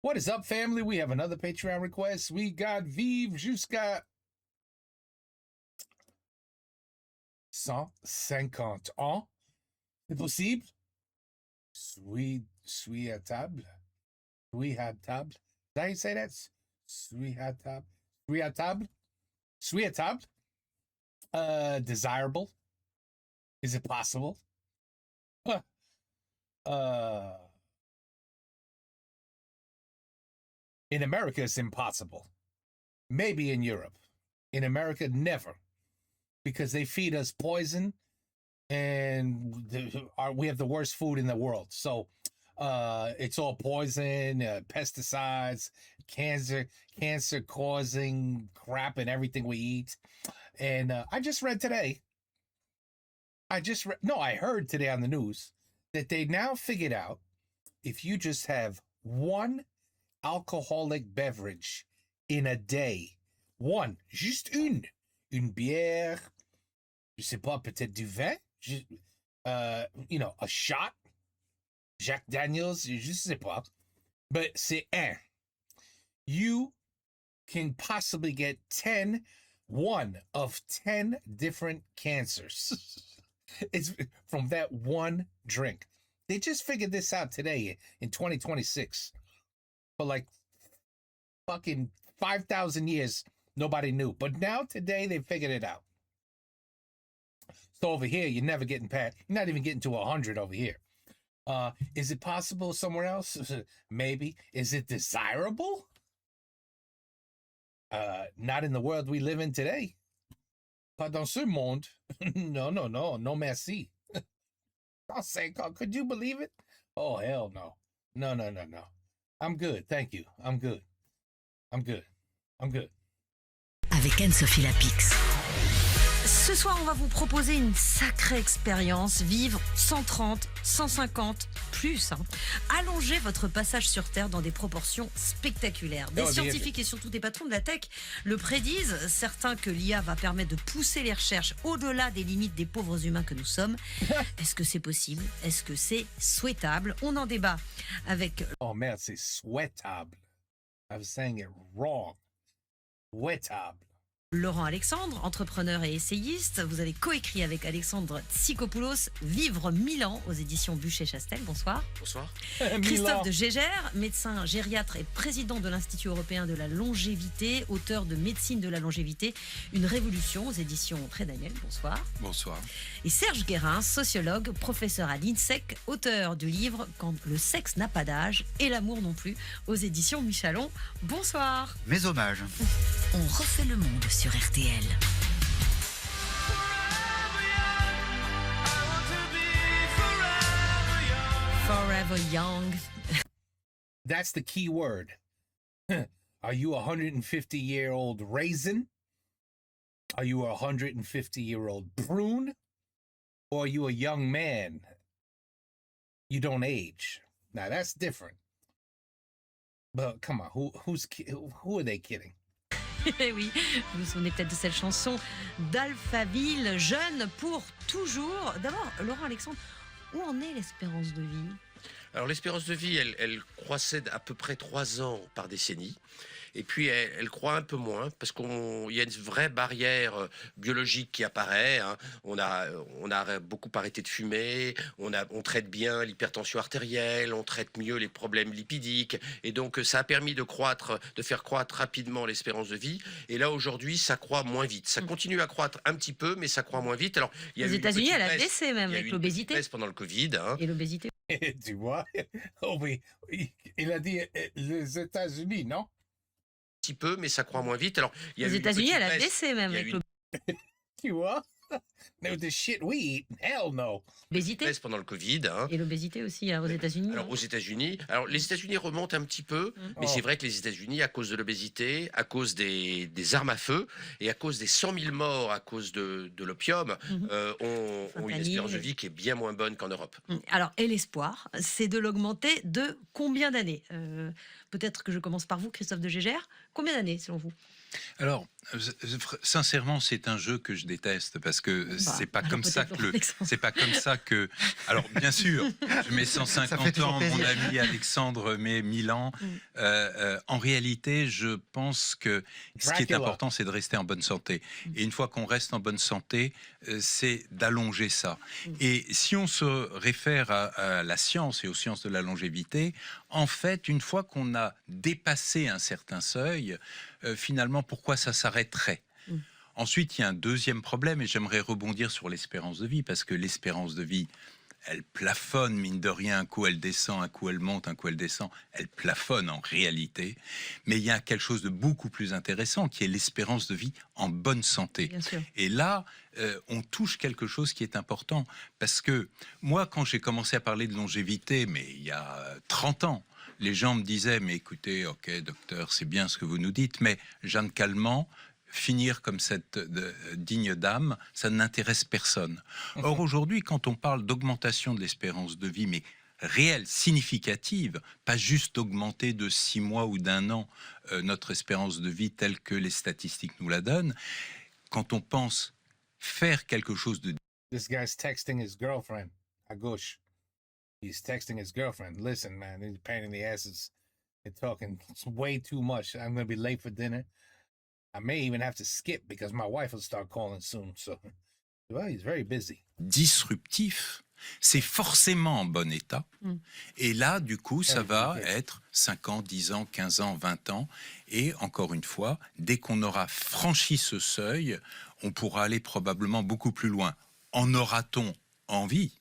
What is up, family? We have another Patreon request. We got Vive jusqu'à 150 ans. C'est possible? Suis à table. Suis à table. Is that how you say that? Suis à table. Suis à table. Suis à table. Desirable. Is it possible? In America, it's impossible. Maybe in Europe. In America, never. Because they feed us poison and we have the worst food in the world. So it's all poison, pesticides, cancer causing crap in everything we eat. And I just read today, I heard today on the news that they now figured out if you just have one alcoholic beverage in a day, juste une bière, je sais pas, peut-être du vin, a shot, Jack Daniels, je sais pas, but c'est un. You can possibly get one of 10 different cancers. It's from that one drink. They just figured this out today in 2026. For like fucking 5,000 years, nobody knew. But now, today, they figured it out. So over here, you're never getting past, you're not even getting to 100 over here. Is it possible somewhere else? Maybe. Is it desirable? Not in the world we live in today. Pas dans ce monde. No merci. Could you believe it? Oh, hell no. No. I'm good, thank you. I'm good. Avec Anne-Sophie Lapix. Ce soir, on va vous proposer une sacrée expérience, vivre 130, 150, plus. Allonger votre passage sur Terre dans des proportions spectaculaires. Des scientifiques et surtout des patrons de la tech le prédisent. Certains que l'IA va permettre de pousser les recherches au-delà des limites des pauvres humains que nous sommes. Est-ce que c'est possible? Est-ce que c'est souhaitable? On en débat avec... Oh merde, c'est souhaitable. I was saying it wrong. Souhaitable. Laurent Alexandre, entrepreneur et essayiste. Vous avez coécrit avec Alexandre Tsikopoulos Vivre 1000 ans aux éditions Buchet-Chastel. Bonsoir. Bonsoir. Christophe de Gégère, médecin gériatre et président de l'Institut européen de la longévité, auteur de Médecine de la longévité, une révolution aux éditions Pré Daniel. Bonsoir. Bonsoir. Et Serge Guérin, sociologue, professeur à l'INSEC, auteur du livre Quand le sexe n'a pas d'âge et l'amour non plus aux éditions Michalon. Bonsoir. Mes hommages. On refait le monde sur RTL. Forever young. That's the key word. Are you a 150-year-old raisin? Are you a 150-year-old prune? Or are you a young man? You don't age. Now that's different. But come on, who are they kidding? Oui, vous vous souvenez peut-être de cette chanson d'Alphaville, Jeune pour toujours. D'abord, Laurent Alexandre, où en est l'espérance de vie? Alors l'espérance de vie, elle croissait à peu près 3 ans par décennie. Et puis elle croît un peu moins parce qu'il y a une vraie barrière biologique qui apparaît. On a beaucoup arrêté de fumer, on traite bien l'hypertension artérielle, on traite mieux les problèmes lipidiques. Et donc ça a permis de faire croître rapidement l'espérance de vie. Et là aujourd'hui, ça croît moins vite. Ça continue à croître un petit peu, mais ça croît moins vite. Alors il y a aux eu États-Unis, elle a baissé même avec l'obésité. Pendant le Covid. Et l'obésité. Tu vois? Oh oui, il a dit les États-Unis, non? Petit peu, mais ça croît moins vite. Alors, il y a aux États-Unis, elle a baissé même avec l'obésité. Tu vois? No, the shit we eat, hell no. L'obésité. Pendant le Covid. Et l'obésité aussi aux États-Unis. Alors aux États-Unis, les États-Unis remontent un petit peu, mais c'est vrai que les États-Unis, à cause de l'obésité, à cause des armes à feu et à cause des 100 000 morts à cause de l'opium, ont une espérance de vie qui est bien moins bonne qu'en Europe. Alors, et l'espoir, c'est de l'augmenter de combien d'années? Peut-être que je commence par vous, Christophe de Gégère. Combien d'années, selon vous? Alors, sincèrement, c'est un jeu que je déteste parce que c'est pas alors comme ça peut-être que Alexandre. c'est pas comme ça que. Alors bien sûr, je mets Ça fait 150 toujours ans, mon plaisir. ami Alexandre met 1000 ans. En réalité, je pense que ce qui est Dracula. important, c'est de rester en bonne santé. Et une fois qu'on reste en bonne santé, c'est d'allonger ça. Et si on se réfère à la science et aux sciences de la longévité, en fait, une fois qu'on a dépassé un certain seuil, finalement, pourquoi ça s'arrêterait ? Ensuite, il y a un deuxième problème, et j'aimerais rebondir sur l'espérance de vie, parce que l'espérance de vie, elle plafonne, mine de rien, un coup elle descend, un coup elle monte, un coup elle descend, elle plafonne en réalité, mais il y a quelque chose de beaucoup plus intéressant, qui est l'espérance de vie en bonne santé. Bien sûr. Et là, on touche quelque chose qui est important, parce que moi, quand j'ai commencé à parler de longévité, mais il y a 30 ans, les gens me disaient, mais écoutez, ok, docteur, c'est bien ce que vous nous dites, mais Jeanne Calment, finir comme cette digne dame, ça n'intéresse personne. Or, aujourd'hui, quand on parle d'augmentation de l'espérance de vie, mais réelle, significative, pas juste d'augmenter de 6 mois ou d'1 an notre espérance de vie telle que les statistiques nous la donnent, quand on pense faire quelque chose de... This guy's texting his girlfriend à gauche. He's texting his girlfriend. Listen, man, he's a pain in the asses. They're talking way too much. I'm going to be late for dinner. I may even have to skip because my wife will start calling soon. So, well, he's very busy. disruptif, c'est forcément en bon état. Et là, du coup, ça va être 5 ans, 10 ans, 15 ans, 20 ans. Et encore une fois, dès qu'on aura franchi ce seuil, on pourra aller probablement beaucoup plus loin. En aura-t-on envie ?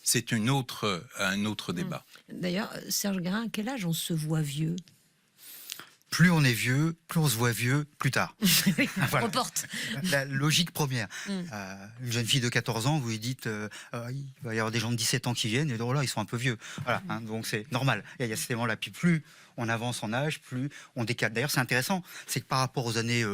C'est un autre débat. D'ailleurs, Serge Grain, à quel âge on se voit vieux? Plus on est vieux, plus on se voit vieux, plus tard. Voilà. Reporte. La logique première. Une jeune fille de 14 ans, vous lui dites il va y avoir des gens de 17 ans qui viennent, et donc là, ils sont un peu vieux. Voilà, hein, donc c'est normal. Il y a cet élément-là. Puis plus on avance en âge, plus on décale. D'ailleurs, c'est intéressant, c'est que par rapport aux années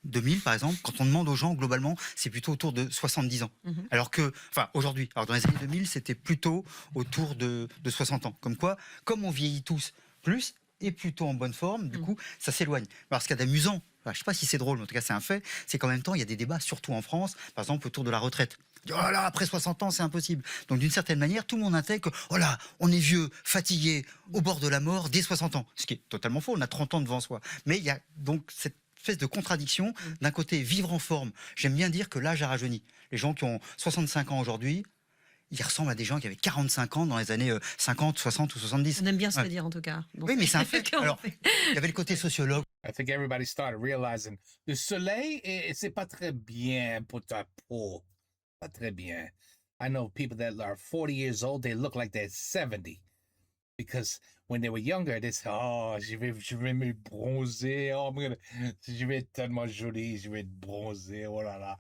2000, par exemple, quand on demande aux gens, globalement, c'est plutôt autour de 70 ans. Alors que, enfin, aujourd'hui, alors dans les années 2000, c'était plutôt autour de 60 ans. Comme quoi, comme on vieillit tous plus, et plutôt en bonne forme, du coup, ça s'éloigne. Alors, ce qu'il y a d'amusant, je ne sais pas si c'est drôle, mais en tout cas, c'est un fait, c'est qu'en même temps, il y a des débats, surtout en France, par exemple, autour de la retraite. Oh là, après 60 ans, c'est impossible. Donc, d'une certaine manière, tout le monde intègre que, oh là, on est vieux, fatigué, au bord de la mort, dès 60 ans. Ce qui est totalement faux, on a 30 ans devant soi. Mais il y a donc cette espèce de contradiction. D'un côté, vivre en forme. J'aime bien dire que l'âge a rajeuni. Les gens qui ont 65 ans aujourd'hui, ils ressemblent à des gens qui avaient 45 ans dans les années 50, 60 ou 70. On aime bien se le dire, en tout cas. Oui, mais c'est un fait. Alors, il y avait le côté sociologue. I think everybody started realizing le soleil, c'est pas très bien pour ta peau. Pas très bien. I know people that are 40 years old, they look like they're 70. Because when they were younger, they said, oh, je vais me bronzer. Oh, je vais être tellement joli, je vais être bronzé. Oh là là.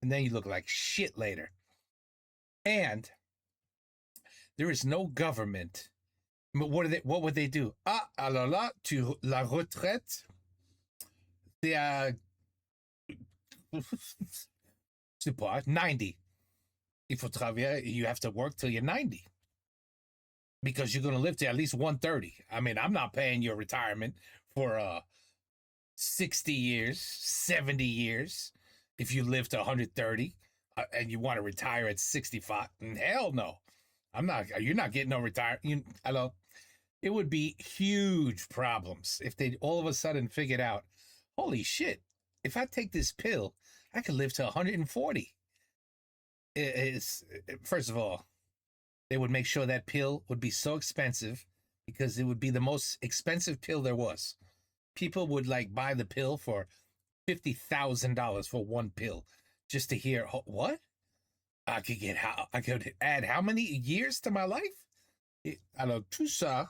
And then you look like shit later. And there is no government. What would they do? Ah, alors là, la retraite, c'est à, je sais pas, 90. Il faut travailler, you have to work till you're 90. Because you're going to live to at least 130. I mean, I'm not paying your retirement for 60 years, 70 years, if you live to 130. And you want to retire at 65? Hell no. I'm not. You're not getting no retirement. It would be huge problems if they all of a sudden figured out, holy shit, if I take this pill, I could live to 140. First of all, they would make sure that pill would be so expensive because it would be the most expensive pill there was. People would buy the pill for $50,000 for one pill. Just to hear what I could add how many years to my life? Alors, tout ça,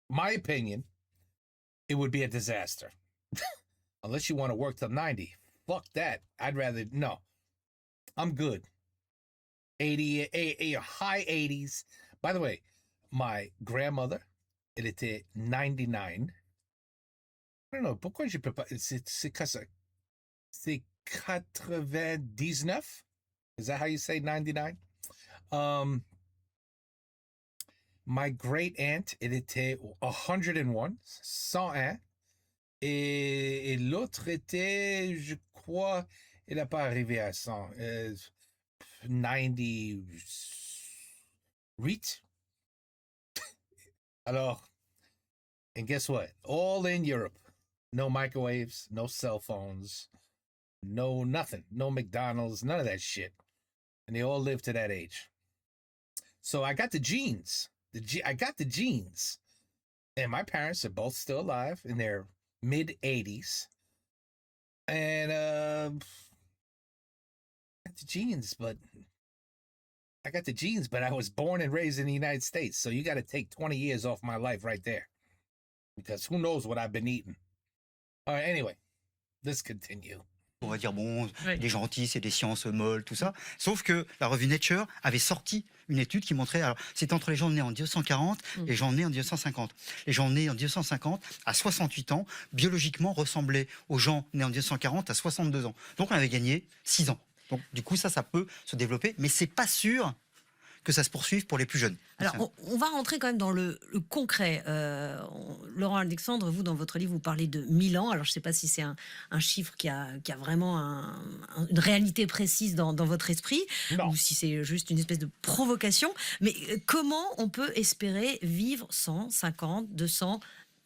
my opinion, it would be a disaster. Unless you want to work till 90. Fuck that. I'd rather, no. I'm good. 80, high 80s. By the way, my grandmother, elle était 99. I don't know, pourquoi je peux pas, c'est c'est 99? Is that how you say 99? My great aunt, elle était 101, 101. Et l'autre était, je crois, Il n'a pas arrivé à 100. 98. Alors, and guess what? All in Europe. No microwaves, no cell phones, no nothing, no McDonald's, none of that shit. And they all live to that age. So I got the genes. I got the genes. And my parents are both still alive in their mid 80s. And I got the genes, but I was born and raised in the United States. So you got to take 20 years off my life right there. Because who knows what I've been eating. All right, anyway, let's continue. On va dire, bon, Oui. il est gentil, c'est des sciences molles, tout ça. Sauf que la revue Nature avait sorti une étude qui montrait, alors c'était entre les gens nés en 1940 et les gens nés en 1950. Les gens nés en 1950, à 68 ans, biologiquement ressemblaient aux gens nés en 1940 à 62 ans. Donc on avait gagné 6 ans. Donc du coup, ça peut se développer, mais c'est pas sûr que ça se poursuive pour les plus jeunes. Alors, on va rentrer quand même dans le concret. Laurent Alexandre, vous, dans votre livre, vous parlez de 1000 ans. Alors, je ne sais pas si c'est un chiffre qui a vraiment une réalité précise dans votre esprit, Non. ou si c'est juste une espèce de provocation. Mais comment on peut espérer vivre 100, 50, 200,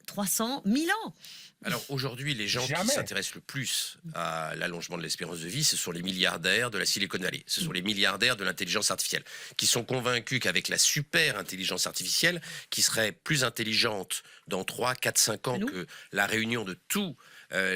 300, 1000 ans? Alors aujourd'hui, les gens Jamais. qui s'intéressent le plus à l'allongement de l'espérance de vie, ce sont les milliardaires de la Silicon Valley. Ce sont les milliardaires de l'intelligence artificielle qui sont convaincus qu'avec la super intelligence artificielle, qui serait plus intelligente dans 3, 4, 5 ans nous que la réunion de tous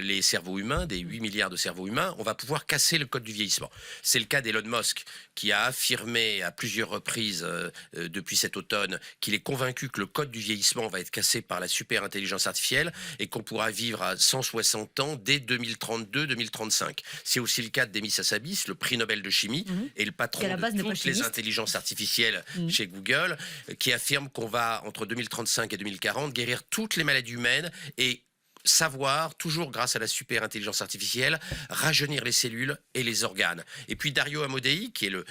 les cerveaux humains, des 8 milliards de cerveaux humains, on va pouvoir casser le code du vieillissement. C'est le cas d'Elon Musk qui a affirmé à plusieurs reprises depuis cet automne qu'il est convaincu que le code du vieillissement va être cassé par la super intelligence artificielle et qu'on pourra vivre à 160 ans dès 2032-2035. C'est aussi le cas de Demis Hassabis, le prix Nobel de chimie et le patron Qui, à la base, de n'est pas toutes les chimiste. intelligences artificielles chez Google, qui affirme qu'on va, entre 2035 et 2040, guérir toutes les maladies humaines et savoir, toujours grâce à la super intelligence artificielle, rajeunir les cellules et les organes. Et puis Dario Amodei, qui est le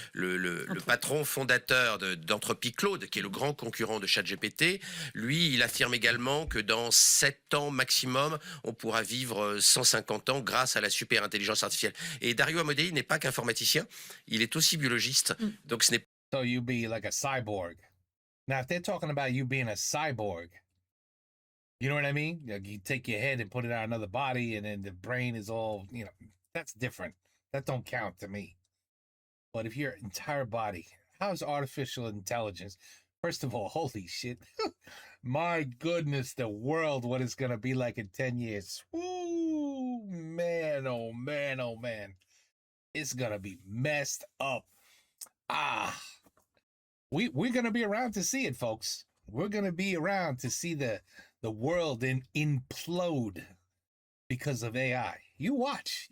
patron fondateur d'Anthropy Claude, qui est le grand concurrent de ChatGPT, lui, il affirme également que dans 7 ans maximum, on pourra vivre 150 ans grâce à la super intelligence artificielle. Et Dario Amodei n'est pas qu'informaticien, il est aussi biologiste. Donc ce n'est So you be like a cyborg. Now, if they're talking about you being a cyborg, you know what I mean? Like you take your head and put it on another body, and then the brain is all, that's different. That don't count to me. But if your entire body, how's artificial intelligence? First of all, holy shit. My goodness, the world, what it's going to be like in 10 years. Woo, man, oh man, oh man. It's going to be messed up. We're going to be around to see it, folks. We're going to be around to see the world implode because of AI. You watch.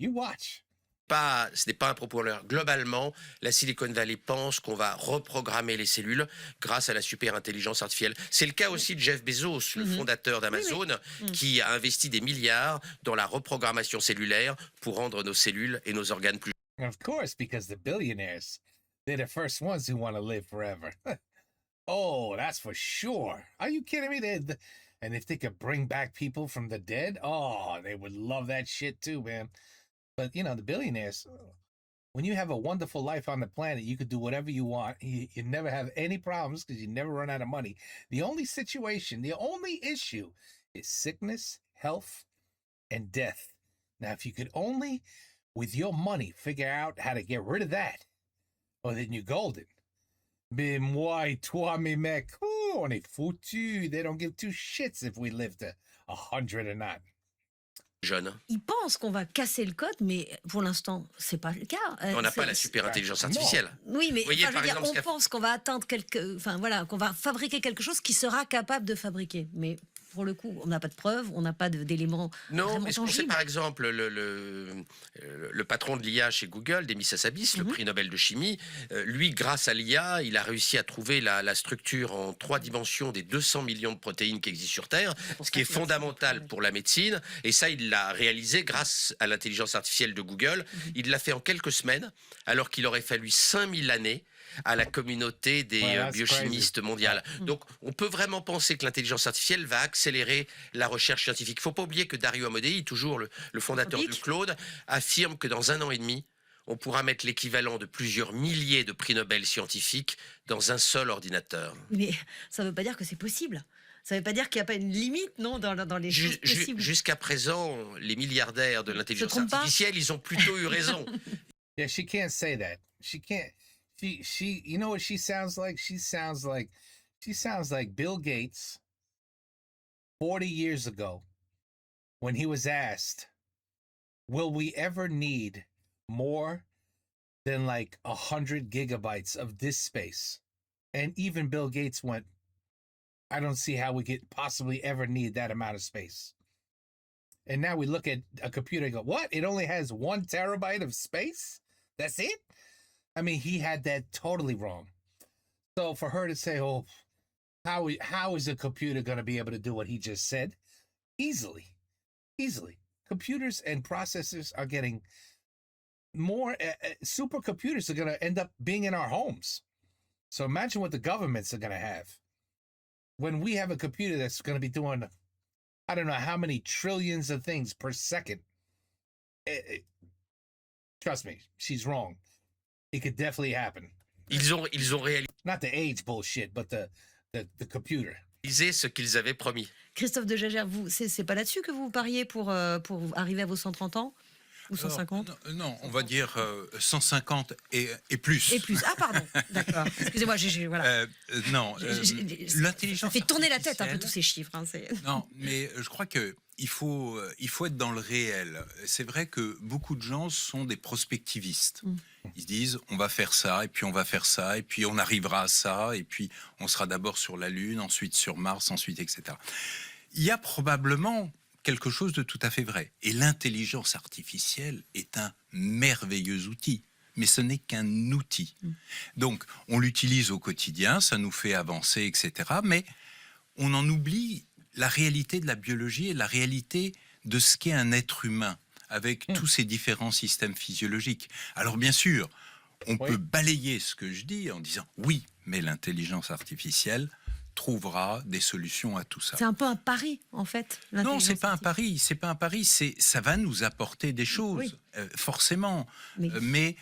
ce n'est pas un propos en l'air. Globalement, la Silicon Valley pense qu'on va reprogrammer les cellules grâce à la super intelligence artificielle. C'est le cas aussi de Jeff Bezos, le fondateur d'Amazon, qui a investi des milliards dans la reprogrammation cellulaire pour rendre nos cellules et nos organes plus And of course, because the billionaires, they're the first ones who want to live forever. Oh, that's for sure. Are you kidding me? And if they could bring back people from the dead, oh, they would love that shit too, man. But, the billionaires, when you have a wonderful life on the planet, you could do whatever you want. You never have any problems because you never run out of money. The only issue is sickness, health, and death. Now, if you could only, with your money, figure out how to get rid of that, well, then you're golden. Mais moi et toi, mes mecs, on est foutus. They don't give two shits if we live to 100 or not. jeunes. Ils pensent qu'on va casser le code, mais pour l'instant, c'est pas le cas. On n'a pas la super intelligence artificielle. Oui, mais Voyez, par exemple, on pense qu'on va atteindre qu'on va fabriquer quelque chose qui sera capable de fabriquer. Mais pour le coup, on n'a pas de preuves, on n'a pas d'éléments Non, vraiment mais je pensais tangibles. par exemple le patron de l'IA chez Google, Demis Hassabis, le prix Nobel de chimie, lui, grâce à l'IA, il a réussi à trouver la structure en 3 dimensions des 200 millions de protéines qui existent sur Terre, ce qui est fondamental pour la médecine. Et ça, il l'a réalisé grâce à l'intelligence artificielle de Google. Il l'a fait en quelques semaines, alors qu'il aurait fallu 5000 années à la communauté des biochimistes mondiales. Donc, on peut vraiment penser que l'intelligence artificielle va accélérer la recherche scientifique. Il ne faut pas oublier que Dario Amodei, toujours le fondateur de Claude, affirme que dans 1 an et demi, on pourra mettre l'équivalent de plusieurs milliers de prix Nobel scientifiques dans un seul ordinateur. Mais ça ne veut pas dire que c'est possible. Ça ne veut pas dire qu'il n'y a pas une limite, non, dans les choses possibles. Jusqu'à présent, les milliardaires de l'intelligence trompe pas? artificielle, ils ont plutôt eu raison. Yeah, she can't say that. She can't. She. You know what she sounds like? She sounds like Bill Gates 40 years ago when he was asked, "Will we ever need more than like 100 gigabytes of disk space?" And even Bill Gates went, "I don't see how we could possibly ever need that amount of space." And now we look at a computer and go, "What? It only has 1 terabyte of space? That's it?" I mean, he had that totally wrong. So for her to say, "Oh, how is a computer going to be able to do what he just said?" Easily. Computers and processors are getting more. Supercomputers are going to end up being in our homes. So imagine what the governments are going to have when we have a computer that's going to be doing, I don't know how many trillions of things per second. Trust me, she's wrong. It could definitely happen. Ils ont réalisé Not the age bullshit, but the computer. ce qu'ils avaient promis. Christophe de Jager, vous, c'est pas là-dessus que vous pariez pour arriver à vos 130 ans ou 150? Non, on va dire 150 et plus. Et plus. Ah, pardon. D'accord. Excusez-moi, voilà. Non, l'intelligence Ça fait tourner la tête un peu artificielle- tous ces chiffres. Hein, Non, mais je crois que il faut être dans le réel. C'est vrai que beaucoup de gens sont des prospectivistes. Ils se disent, on va faire ça, et puis on va faire ça, et puis on arrivera à ça, et puis on sera d'abord sur la Lune, ensuite sur Mars, ensuite, etc. Il y a probablement quelque chose de tout à fait vrai. Et l'intelligence artificielle est un merveilleux outil. Mais ce n'est qu'un outil. Donc, on l'utilise au quotidien, ça nous fait avancer, etc. Mais on en oublie la réalité de la biologie et la réalité de ce qu'est un être humain, avec tous ces différents systèmes physiologiques. Alors, bien sûr, on peut balayer ce que je dis en disant « oui, mais l'intelligence artificielle trouvera des solutions à tout ça ». C'est un peu un pari, en fait. Non, c'est pas un pari. C'est pas un pari. Ça va nous apporter des choses, forcément. Mais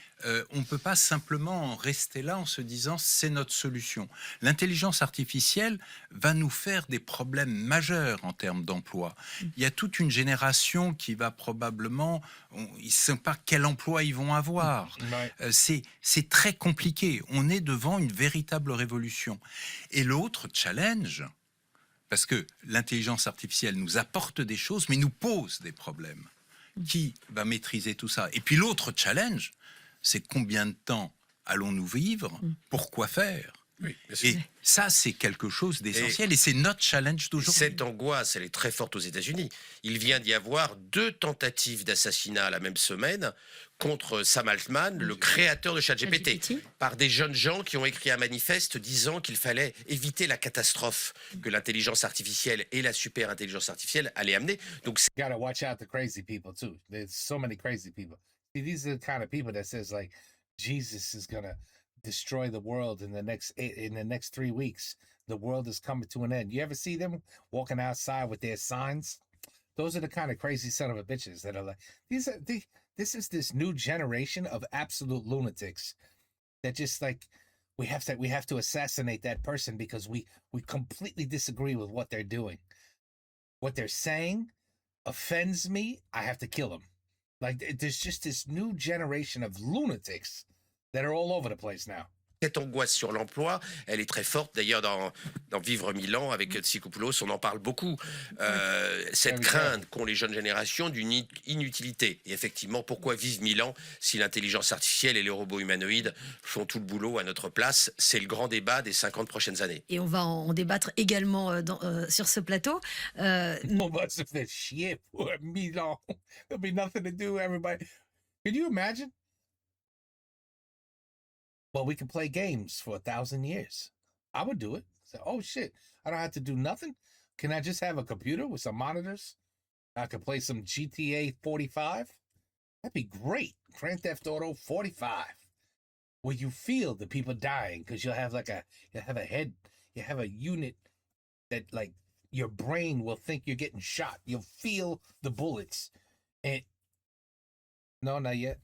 on peut pas simplement en rester là en se disant c'est notre solution. L'intelligence artificielle va nous faire des problèmes majeurs en termes d'emploi. Il y a toute une génération qui va probablement, ils ne savent pas quel emploi ils vont avoir. C'est très compliqué. On est devant une véritable révolution. Et l'autre challenge, parce que l'intelligence artificielle nous apporte des choses, mais nous pose des problèmes. Qui va maîtriser tout ça? Et puis l'autre challenge, c'est combien de temps allons-nous vivre? Pourquoi faire? Oui, bien sûr. Et ça, c'est quelque chose d'essentiel et c'est notre challenge d'aujourd'hui. Cette angoisse, elle est très forte aux États-Unis. Il vient d'y avoir 2 tentatives d'assassinat la même semaine contre Sam Altman, le créateur de ChatGPT, par des jeunes gens qui ont écrit un manifeste disant qu'il fallait éviter la catastrophe que l'intelligence artificielle et la super intelligence artificielle allaient amener. Donc Gotta watch out the crazy people too. There's so many crazy people. See, these are the kind of people that says like Jesus is gonna destroy the world in the next 3 weeks. The world is coming to an end. You ever see them walking outside with their signs? Those are the kind of crazy son of a bitches that are like this is this new generation of absolute lunatics that just like we have to assassinate that person because we completely disagree with what they're doing. What they're saying offends me. I have to kill them. Like there's just this new generation of lunatics that are all over the place now. cette angoisse sur l'emploi, elle est très forte. D'ailleurs, dans Vivre 1000 ans, avec Tsikopoulos, on en parle beaucoup. Cette crainte qu'ont les jeunes générations d'une inutilité. Et effectivement, pourquoi vivre 1000 ans si l'intelligence artificielle et les robots humanoïdes font tout le boulot à notre place? C'est le grand débat des 50 prochaines années. Et on va en débattre également sur ce plateau. On va se faire chier pour 1000 ans. There'll be nothing to do, everybody. Can you imagine? Well, we can play games for 1,000 years. I would do it. Say, oh shit, I don't have to do nothing. Can I just have a computer with some monitors? I could play some GTA 45. That'd be great. Grand Theft Auto 45. Where you feel the people dying because you'll have a unit that like your brain will think you're getting shot. You'll feel the bullets. And no, not yet.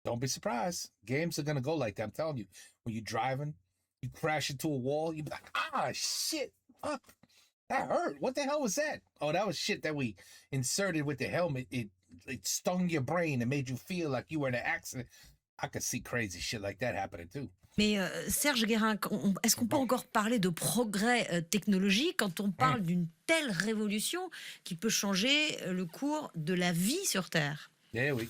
don't be surprised. Games are gonna go like that. I'm telling you. When you're driving, you crash into a wall, you be like, ah, shit, fuck, that hurt. What the hell was that? Oh, that was shit that we inserted with the helmet. It stung your brain and made you feel like you were in an accident. I could see crazy shit like that happening too. Mais Serge Guérin, est-ce qu'on peut encore parler de progrès technologique quand on parle d'une telle révolution qui peut changer le cours de la vie sur Terre? Yeah, oui.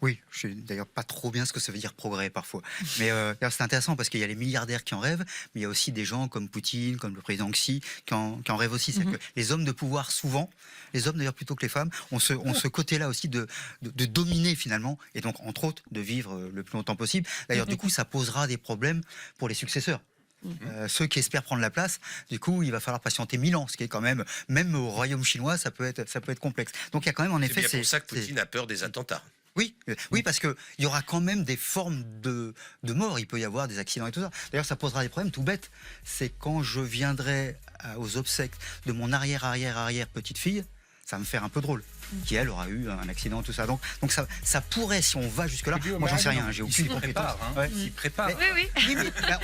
Oui, je sais d'ailleurs pas trop bien ce que ça veut dire progrès parfois. Mais c'est intéressant parce qu'il y a les milliardaires qui en rêvent, mais il y a aussi des gens comme Poutine, comme le président Xi, qui en rêvent aussi. C'est-à-dire que les hommes de pouvoir, souvent, les hommes d'ailleurs plutôt que les femmes, ont ce côté-là aussi de dominer finalement, et donc entre autres de vivre le plus longtemps possible. D'ailleurs, du coup, ça posera des problèmes pour les successeurs. Ceux qui espèrent prendre la place, du coup, il va falloir patienter 1000 ans, ce qui est quand même au royaume chinois, ça peut être complexe. Donc il y a quand même en effet. C'est bien pour ça que Poutine a peur des attentats. Oui, parce qu'il y aura quand même des formes de mort. Il peut y avoir des accidents et tout ça. D'ailleurs, ça posera des problèmes tout bêtes. C'est quand je viendrai aux obsèques de mon arrière petite-fille, ça va me faire un peu drôle. Qui, elle, aura eu un accident, tout ça. Donc ça pourrait, si on va jusque-là, moi j'en sais rien, j'ai aucune compétence. Il s'y prépare. Oui. Oui, mais là,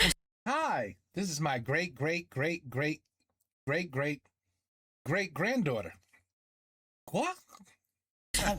Hi, this is my great-great-great-great-great-great-granddaughter. Quoi?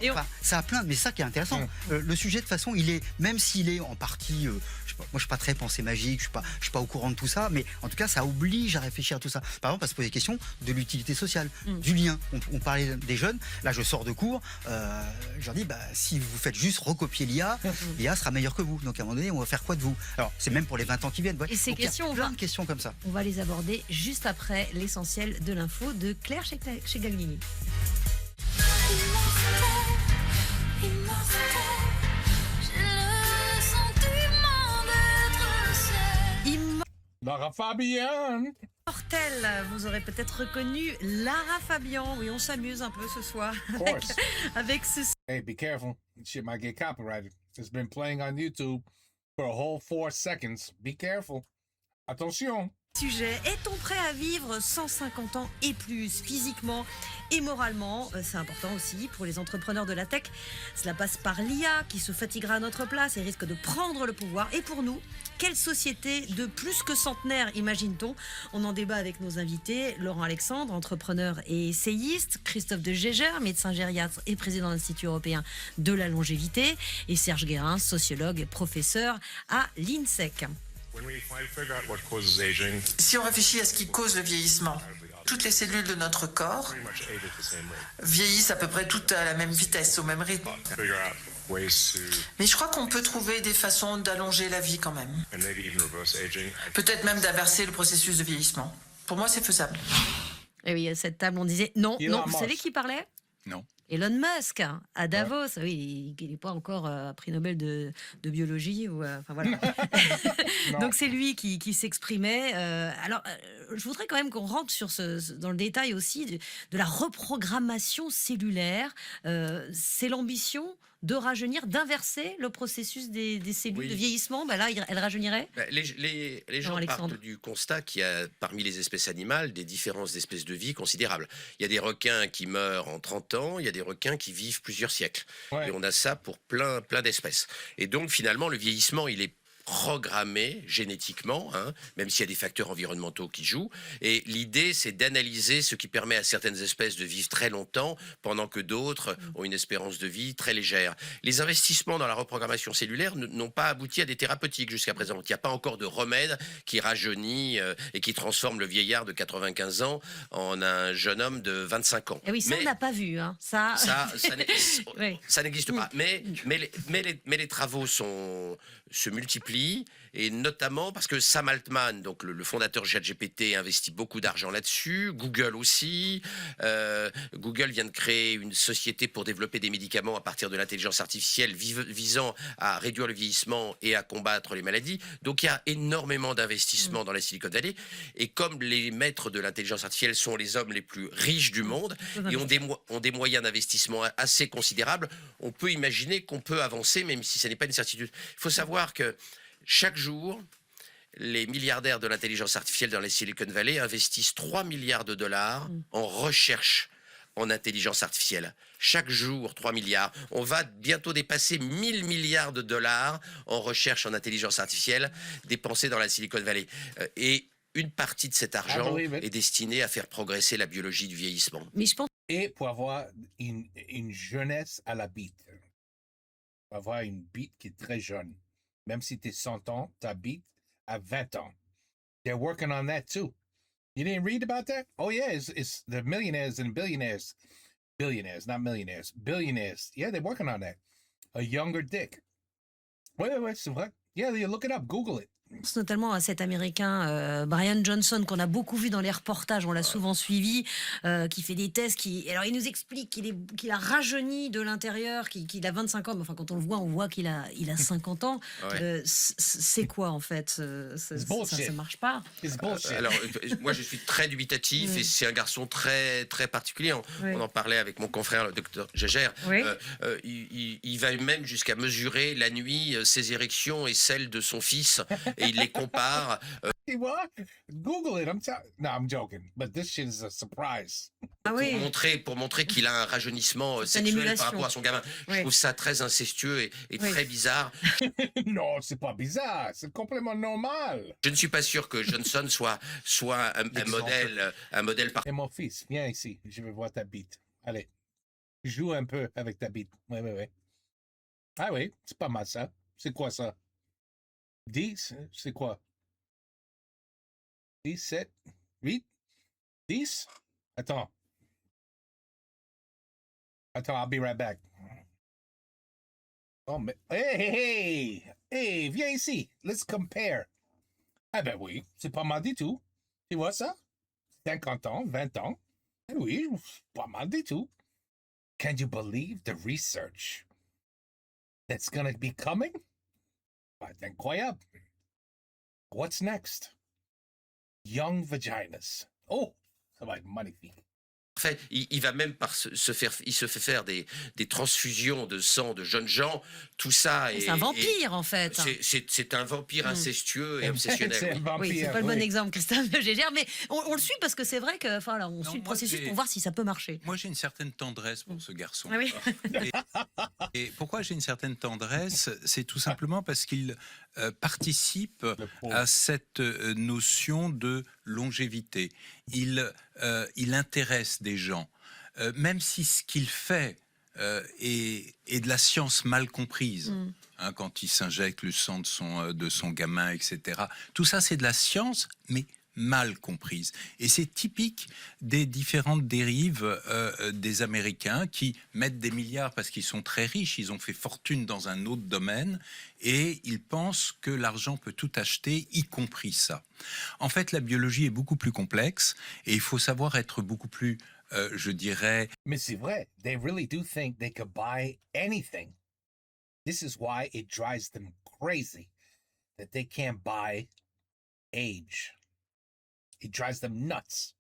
Et enfin, ça a plein, mais ça qui est intéressant. Le sujet, de toute façon, il est, même s'il est en partie, je sais pas, moi je suis pas très pensée magique, je suis pas au courant de tout ça, mais en tout cas, ça oblige à réfléchir à tout ça. Par exemple, à se poser des questions de l'utilité sociale, du lien. On parlait des jeunes. Là, je sors de cours, je leur dis, si vous faites juste recopier l'IA, l'IA sera meilleure que vous. Donc à un moment donné, on va faire quoi de vous? Alors, c'est même pour les 20 ans qui viennent. Ouais. Et ces Donc, questions, il y a plein de questions comme ça. On va les aborder juste après l'essentiel de l'info de Claire Chegaglini. Lara Fabian. Mortel, vous aurez peut-être reconnu Lara Fabian. Oui, on s'amuse un peu ce soir Of course. avec ce Hey, be careful. Shit might get copyrighted. It's been playing on YouTube for a whole 4 seconds. Be careful. Attention. sujet. Est-on prêt à vivre 150 ans et plus, physiquement et moralement? C'est important aussi pour les entrepreneurs de la tech. Cela passe par l'IA qui se fatiguera à notre place et risque de prendre le pouvoir. Et pour nous, quelle société de plus que centenaire imagine-t-on? On en débat avec nos invités. Laurent Alexandre, entrepreneur et essayiste. Christophe de Gégère, médecin gériatre et président de l'Institut européen de la longévité. Et Serge Guérin, sociologue et professeur à l'INSEC. Si on réfléchit à ce qui cause le vieillissement, toutes les cellules de notre corps vieillissent à peu près toutes à la même vitesse, au même rythme. Mais je crois qu'on peut trouver des façons d'allonger la vie quand même. Peut-être même d'inverser le processus de vieillissement. Pour moi, c'est faisable. Et oui, à cette table, on disait non, Elon non. Vous Musk. savez qui parlait? Non. Elon Musk, à Davos. Oui, il n'est pas encore prix Nobel de biologie. Ou, enfin, voilà. Donc c'est lui qui s'exprimait. Alors, je voudrais quand même qu'on rentre dans le détail aussi de la reprogrammation cellulaire. C'est l'ambition de rajeunir, d'inverser le processus des cellules Oui. de vieillissement. Là, elles rajeuniraient. Les gens Alexandre. partent du constat qu'il y a parmi les espèces animales des différences d'espèces de vie considérables. Il y a des requins qui meurent en 30 ans, il y a des requins qui vivent plusieurs siècles. Ouais. Et on a ça pour plein d'espèces. Et donc finalement, le vieillissement, il est programmé génétiquement, même s'il y a des facteurs environnementaux qui jouent. Et l'idée, c'est d'analyser ce qui permet à certaines espèces de vivre très longtemps, pendant que d'autres ont une espérance de vie très légère. Les investissements dans la reprogrammation cellulaire n'ont pas abouti à des thérapeutiques jusqu'à présent. Il n'y a pas encore de remède qui rajeunit et qui transforme le vieillard de 95 ans en un jeune homme de 25 ans. Et oui, ça, Mais- on n'a pas vu. Ça... Oui. ça n'existe pas. Mais les travaux se multiplient, et notamment parce que Sam Altman, donc le fondateur de ChatGPT, investit beaucoup d'argent là-dessus. Google aussi. Google vient de créer une société pour développer des médicaments à partir de l'intelligence artificielle visant à réduire le vieillissement et à combattre les maladies. Donc il y a énormément d'investissements dans la Silicon Valley. Et comme les maîtres de l'intelligence artificielle sont les hommes les plus riches du monde et ont des moyens d'investissement assez considérables, on peut imaginer qu'on peut avancer, même si ce n'est pas une certitude. Il faut savoir que chaque jour, les milliardaires de l'intelligence artificielle dans la Silicon Valley investissent 3 milliards de dollars en recherche en intelligence artificielle. Chaque jour, 3 milliards. On va bientôt dépasser 1000 milliards de dollars en recherche en intelligence artificielle dépensés dans la Silicon Valley. Et une partie de cet argent believe it. est destinée à faire progresser la biologie du vieillissement. Mais je pense Et pour avoir une jeunesse à la bite. Pour avoir une bite qui est très jeune. Même si tu es 100 ans, ta bite à 20 ans. They're working on that too. You didn't read about that? Oh yeah, it's the millionaires and billionaires. Billionaires, not millionaires. Billionaires. Yeah, they're working on that. A younger dick. Ouais, c'est vrai. Yeah, you look it up, Google it. notamment à cet Américain Brian Johnson qu'on a beaucoup vu dans les reportages, on l'a souvent suivi, qui fait des tests, alors il nous explique qu'il a rajeuni de l'intérieur, qu'il a 25 ans, mais enfin quand on le voit, on voit qu'il a 50 ans. Ouais. C'est quoi en fait ça marche pas. It's bullshit. Alors, moi, je suis très dubitatif et c'est un garçon très, très particulier. On en parlait avec mon confrère, le docteur Gégère. Oui. Il va même jusqu'à mesurer la nuit ses érections et celles de son fils et il les compare. What? Google it. No, I'm joking. But this shit is a surprise. Ah oui. Pour montrer qu'il a un rajeunissement sexuel émulation. par rapport à son gamin. Je trouve ça très incestueux et très bizarre. Non, c'est pas bizarre. C'est complètement normal. Je ne suis pas sûr que Johnson soit un modèle Et mon fils, viens ici. Je veux voir ta bite. Allez. Joue un peu avec ta bite. Oui. Ah oui, c'est pas mal ça. C'est quoi ça? 10? C'est quoi? 10, 7, 8, 10? Attends, I'll be right back. Oh, mais... Hey, viens ici. Let's compare. Ah ben oui, c'est pas mal du tout. Tu vois ça? 50 ans, 20 ans. Eh oui, pas mal du tout. Can you believe the research that's gonna be coming? C'est incroyable. What's next? Young vaginas. Oh, ça va être magnifique. En fait, il va même se fait faire des transfusions de sang de jeunes gens, tout ça. C'est un vampire en fait. C'est un vampire incestueux et obsessionnel. C'est un vampire, Oui, c'est pas le bon oui. exemple, Christophe Gégère, mais on le suit parce que c'est vrai que, enfin, là, on suit le moi, processus j'ai- pour voir si ça peut marcher. Moi, j'ai une certaine tendresse pour ce garçon. Ah oui. Et pourquoi j'ai une certaine tendresse? C'est tout simplement parce qu'il participe Le pauvre. à cette notion de longévité. Il intéresse des gens, même si ce qu'il fait est de la science mal comprise. Hein, quand il s'injecte le sang de son gamin, etc. Tout ça, c'est de la science, mais mal comprise. Et c'est typique des différentes dérives des Américains qui mettent des milliards parce qu'ils sont très riches, ils ont fait fortune dans un autre domaine et ils pensent que l'argent peut tout acheter, y compris ça. En fait, la biologie est beaucoup plus complexe et il faut savoir être beaucoup plus, je dirais... Mais c'est vrai, they really do think they could buy anything. This is why it drives them crazy that they can't buy age. It drives them nuts.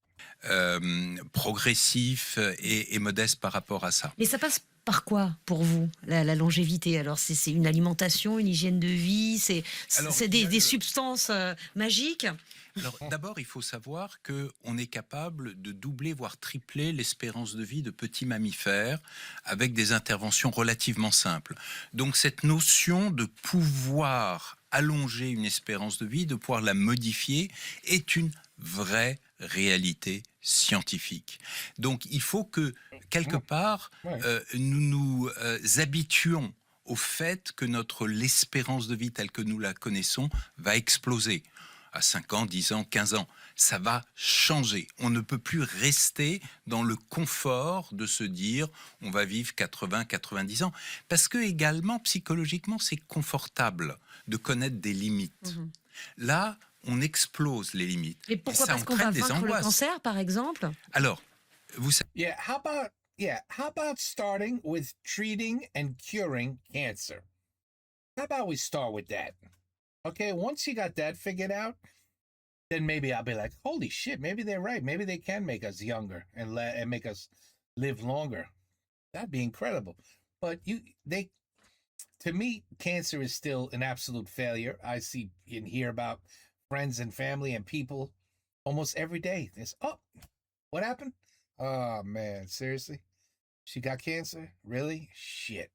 progressif et modeste par rapport à ça. Mais ça passe par quoi pour vous, la longévité? Alors, c'est une alimentation, une hygiène de vie, c'est Alors, des substances magiques? Alors, d'abord, il faut savoir qu'on est capable de doubler, voire tripler l'espérance de vie de petits mammifères avec des interventions relativement simples. Donc, cette notion de pouvoir allonger une espérance de vie, de pouvoir la modifier, est une vraie réalité scientifique. Donc, il faut que, quelque part, nous nous habituons au fait que l'espérance de vie telle que nous la connaissons va exploser. À 5 ans, 10 ans, 15 ans, ça va changer. On ne peut plus rester dans le confort de se dire on va vivre 80, 90 ans. Parce que également, psychologiquement, c'est confortable de connaître des limites. Là, on explose les limites. Et pourquoi? ça Parce qu'on va entraîne des vaincre le angoisses. cancer, par exemple? Alors, vous savez, Yeah, how about starting with treating and curing cancer? How about we start with that? Okay, once you got that figured out, then maybe I'll be like, holy shit, maybe they're right. Maybe they can make us younger and make us live longer. That'd be incredible. But to me, cancer is still an absolute failure. I see and hear about friends and family and people almost every day. There's, what happened? Oh man, seriously? She got cancer? Really? Shit.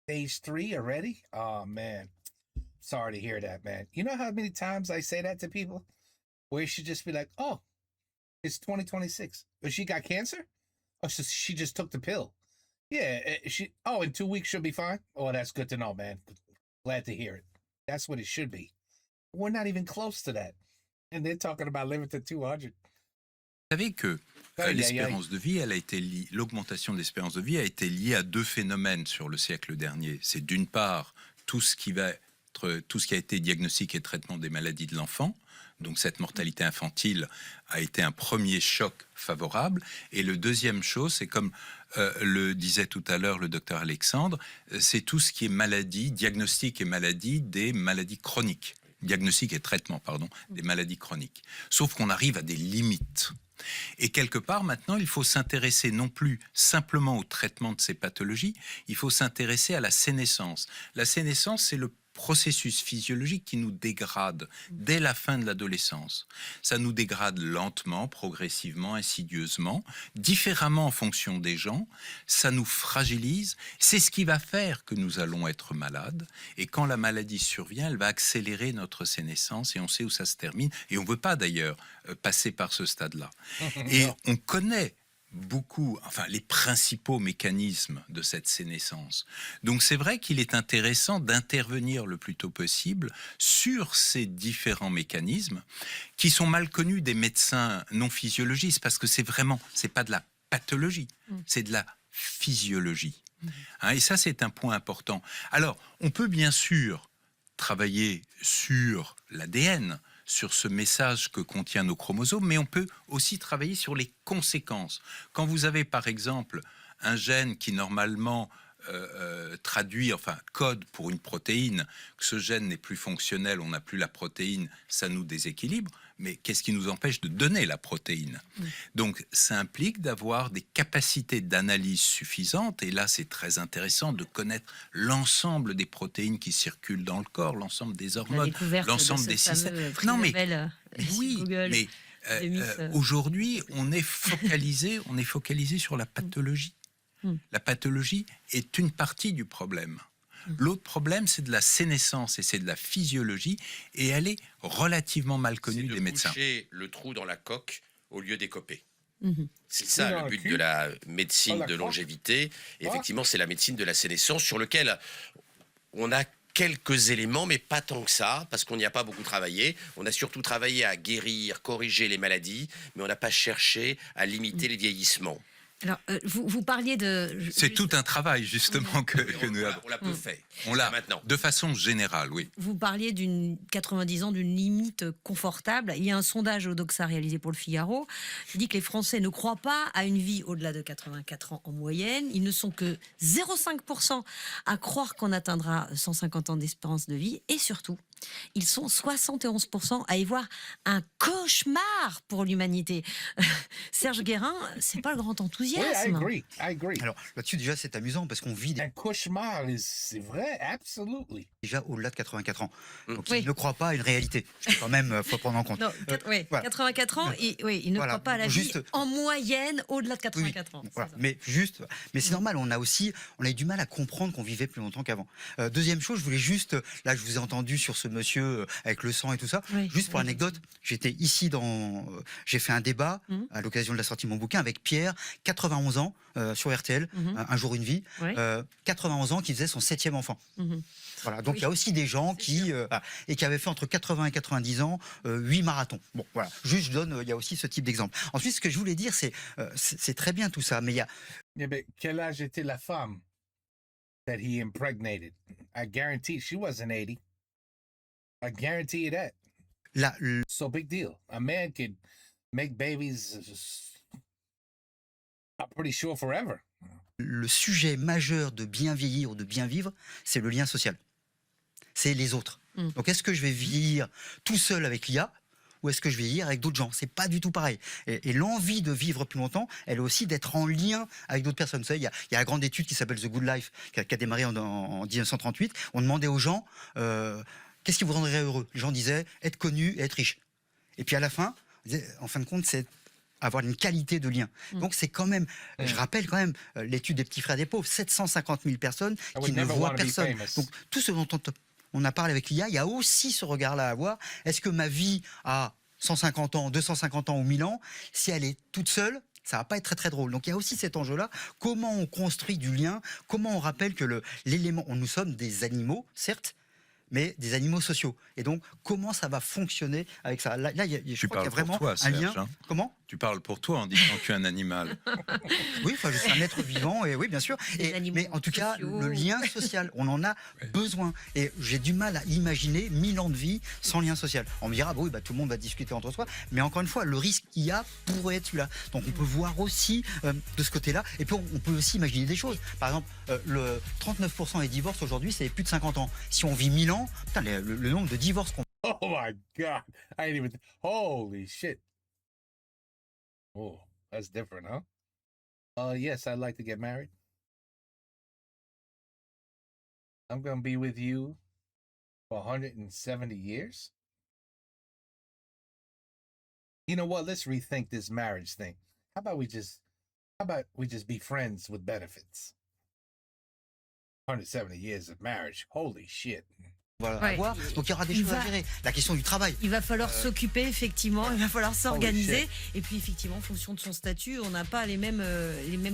Stage 3 already? Oh man. Sorry to hear that, man. You know how many times I say that to people? Where you should just be like, oh, it's 2026. But she got cancer? Oh, she just took the pill. Yeah, in 2 weeks she'll be fine. Oh, that's good to know, man. Glad to hear it. That's what it should be. We're not even close to that. And they're talking about living to 200. Vous savez que l'espérance de vie, l'augmentation de l'espérance de vie a été liée à deux phénomènes sur le siècle dernier. C'est d'une part tout ce qui a été diagnostic et traitement des maladies de l'enfant. Donc cette mortalité infantile a été un premier choc favorable. Et le deuxième chose, c'est comme le disait tout à l'heure le docteur Alexandre, c'est tout ce qui est maladie, diagnostic et maladie des maladies chroniques. Diagnostic et traitement, pardon, des maladies chroniques. Sauf qu'on arrive à des limites. Et quelque part, maintenant, il faut s'intéresser non plus simplement au traitement de ces pathologies, il faut s'intéresser à la sénescence. La sénescence, c'est le processus physiologique qui nous dégrade dès la fin de l'adolescence. Ça nous dégrade lentement, progressivement, insidieusement, différemment en fonction des gens. Ça nous fragilise. C'est ce qui va faire que nous allons être malades. Et quand la maladie survient, elle va accélérer notre sénescence et on sait où ça se termine. Et on ne veut pas d'ailleurs passer par ce stade-là. Et on connaît beaucoup, les principaux mécanismes de cette sénescence. Donc c'est vrai qu'il est intéressant d'intervenir le plus tôt possible sur ces différents mécanismes qui sont mal connus des médecins non physiologistes parce que c'est pas de la pathologie, c'est de la physiologie. Et ça c'est un point important. Alors on peut bien sûr travailler sur l'ADN, sur ce message que contient nos chromosomes, mais on peut aussi travailler sur les conséquences. Quand vous avez par exemple un gène qui normalement code pour une protéine, que ce gène n'est plus fonctionnel, on n'a plus la protéine, ça nous déséquilibre, mais qu'est-ce qui nous empêche de donner la protéine ? Donc ça implique d'avoir des capacités d'analyse suffisantes, et là c'est très intéressant de connaître l'ensemble des protéines qui circulent dans le corps, l'ensemble des hormones, l'ensemble des systèmes. Non mais oui, Google, mais aujourd'hui on est focalisé sur la pathologie. La pathologie est une partie du problème. L'autre problème, c'est de la sénescence et c'est de la physiologie, et elle est relativement mal connue des médecins. C'est de boucher le trou dans la coque au lieu d'écoper. C'est ça le but de la médecine de longévité. Et effectivement, c'est la médecine de la sénescence sur lequel on a quelques éléments, mais pas tant que ça, parce qu'on n'y a pas beaucoup travaillé. On a surtout travaillé à guérir, corriger les maladies, mais on n'a pas cherché à limiter les vieillissements. Alors, vous parliez de... C'est tout un travail, justement, que nous avons. On l'a peu fait. On l'a maintenant. De façon générale, oui. Vous parliez d'une 90 ans, d'une limite confortable. Il y a un sondage au Doxa réalisé pour le Figaro qui dit que les Français ne croient pas à une vie au-delà de 84 ans en moyenne. Ils ne sont que 0,5% à croire qu'on atteindra 150 ans d'espérance de vie. Et surtout, ils sont 71% à y voir un cauchemar pour l'humanité. Serge Guérin, c'est pas le grand enthousiasme. Oui, I agree. Alors là-dessus déjà c'est amusant parce qu'on vit Un cauchemar, c'est vrai, absolutely. déjà au-delà de 84 ans. Donc Oui. il ne croit pas à une réalité. Quand même, faut prendre en compte. Non, Voilà. 84 ans, il ne Voilà. croit pas à la Juste- vie en moyenne au-delà de 84 ans. Voilà. C'est ça. Mais c'est normal, on a eu du mal à comprendre qu'on vivait plus longtemps qu'avant. Deuxième chose, je voulais juste, là je vous ai entendu sur ce monsieur avec le sang et tout ça, Oui. juste pour l'anecdote, j'étais ici j'ai fait un débat à l'occasion de la sortie de mon bouquin avec Pierre, 91 ans, sur RTL, Un jour une vie, Oui. 91 ans qui faisait son 7e enfant. Mhm. Voilà, donc Oui. il y a aussi des gens qui avaient fait entre 80 et 90 ans 8 marathons. Bon, voilà. Juste, il y a aussi ce type d'exemple. Ensuite, ce que je voulais dire, c'est très bien tout ça, mais il y a Yeah, but quel âge était la femme that he impregnated? I guarantee she wasn't 80. I guarantee you that. So big deal. A man could make babies, I'm pretty sure forever. le sujet majeur de bien vieillir ou de bien vivre, c'est le lien social. C'est les autres. Donc, est-ce que je vais vieillir tout seul avec l'IA ou est-ce que je vais vieillir avec d'autres gens ? C'est pas du tout pareil. Et l'envie de vivre plus longtemps, elle est aussi d'être en lien avec d'autres personnes. Vous savez, il y a la grande étude qui s'appelle The Good Life, qui a démarré en 1938. On demandait aux gens qu'est-ce qui vous rendrait heureux ? Les gens disaient être connu et être riche. Et puis à la fin, on disait, en fin de compte, c'est avoir une qualité de lien. Mm. Donc c'est quand même, je rappelle quand même l'étude des petits frères des pauvres, 750 000 personnes I qui would ne never voient want to be personne. famous. Donc tout ce dont on a parlé avec l'IA, il y a aussi ce regard-là à avoir. Est-ce que ma vie a 150 ans, 250 ans ou 1000 ans, si elle est toute seule, ça va pas être très très drôle. Donc il y a aussi cet enjeu-là. Comment on construit du lien? Comment on rappelle que l'élément, nous sommes des animaux, certes, mais des animaux sociaux. Et donc, comment ça va fonctionner avec ça? Là, je crois qu'il y a vraiment toi, un Serge, lien. hein. Comment? Tu parles pour toi en disant que tu es un animal. Oui, enfin, je suis un être vivant, et oui, bien sûr. Des animaux Mais en tout cas, sociaux. le lien social, on en a besoin. Et j'ai du mal à imaginer 1000 ans de vie sans lien social. On me dira, oui, tout le monde va discuter entre soi. Mais encore une fois, le risque qu'il y a pourrait être celui-là. Donc, on peut voir aussi de ce côté-là. Et puis, on peut aussi imaginer des choses. Par exemple, le 39% des divorces aujourd'hui, c'est plus de 50 ans. Si on vit 1000 ans, putain, le nombre de divorces qu'on... Oh my God. I didn't even. Holy shit. Oh, that's different, huh? Yes, I'd like to get married. I'm going to be with you for 170 years. You know what? Let's rethink this marriage thing. How about we just be friends with benefits? 170 years of marriage. Holy shit. Voilà, Ouais. à voir. Donc il y aura des choses à gérer. La question du travail. Il va falloir s'occuper, effectivement, il va falloir s'organiser. shit. Et puis, effectivement, en fonction de son statut, on n'a pas les mêmes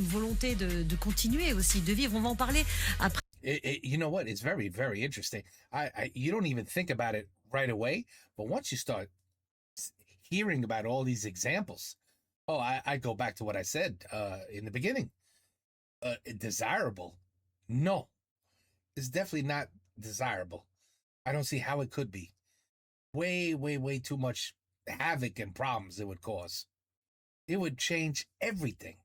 volontés de continuer aussi, de vivre. On va en parler après. You know what? It's very, very interesting. You don't even think about it right away, but once you start hearing about all these examples, I go back to what I said in the beginning. Desirable? No, it's definitely not desirable. I don't see how it could be. Way, way, way too much havoc and problems it would cause. It would change everything.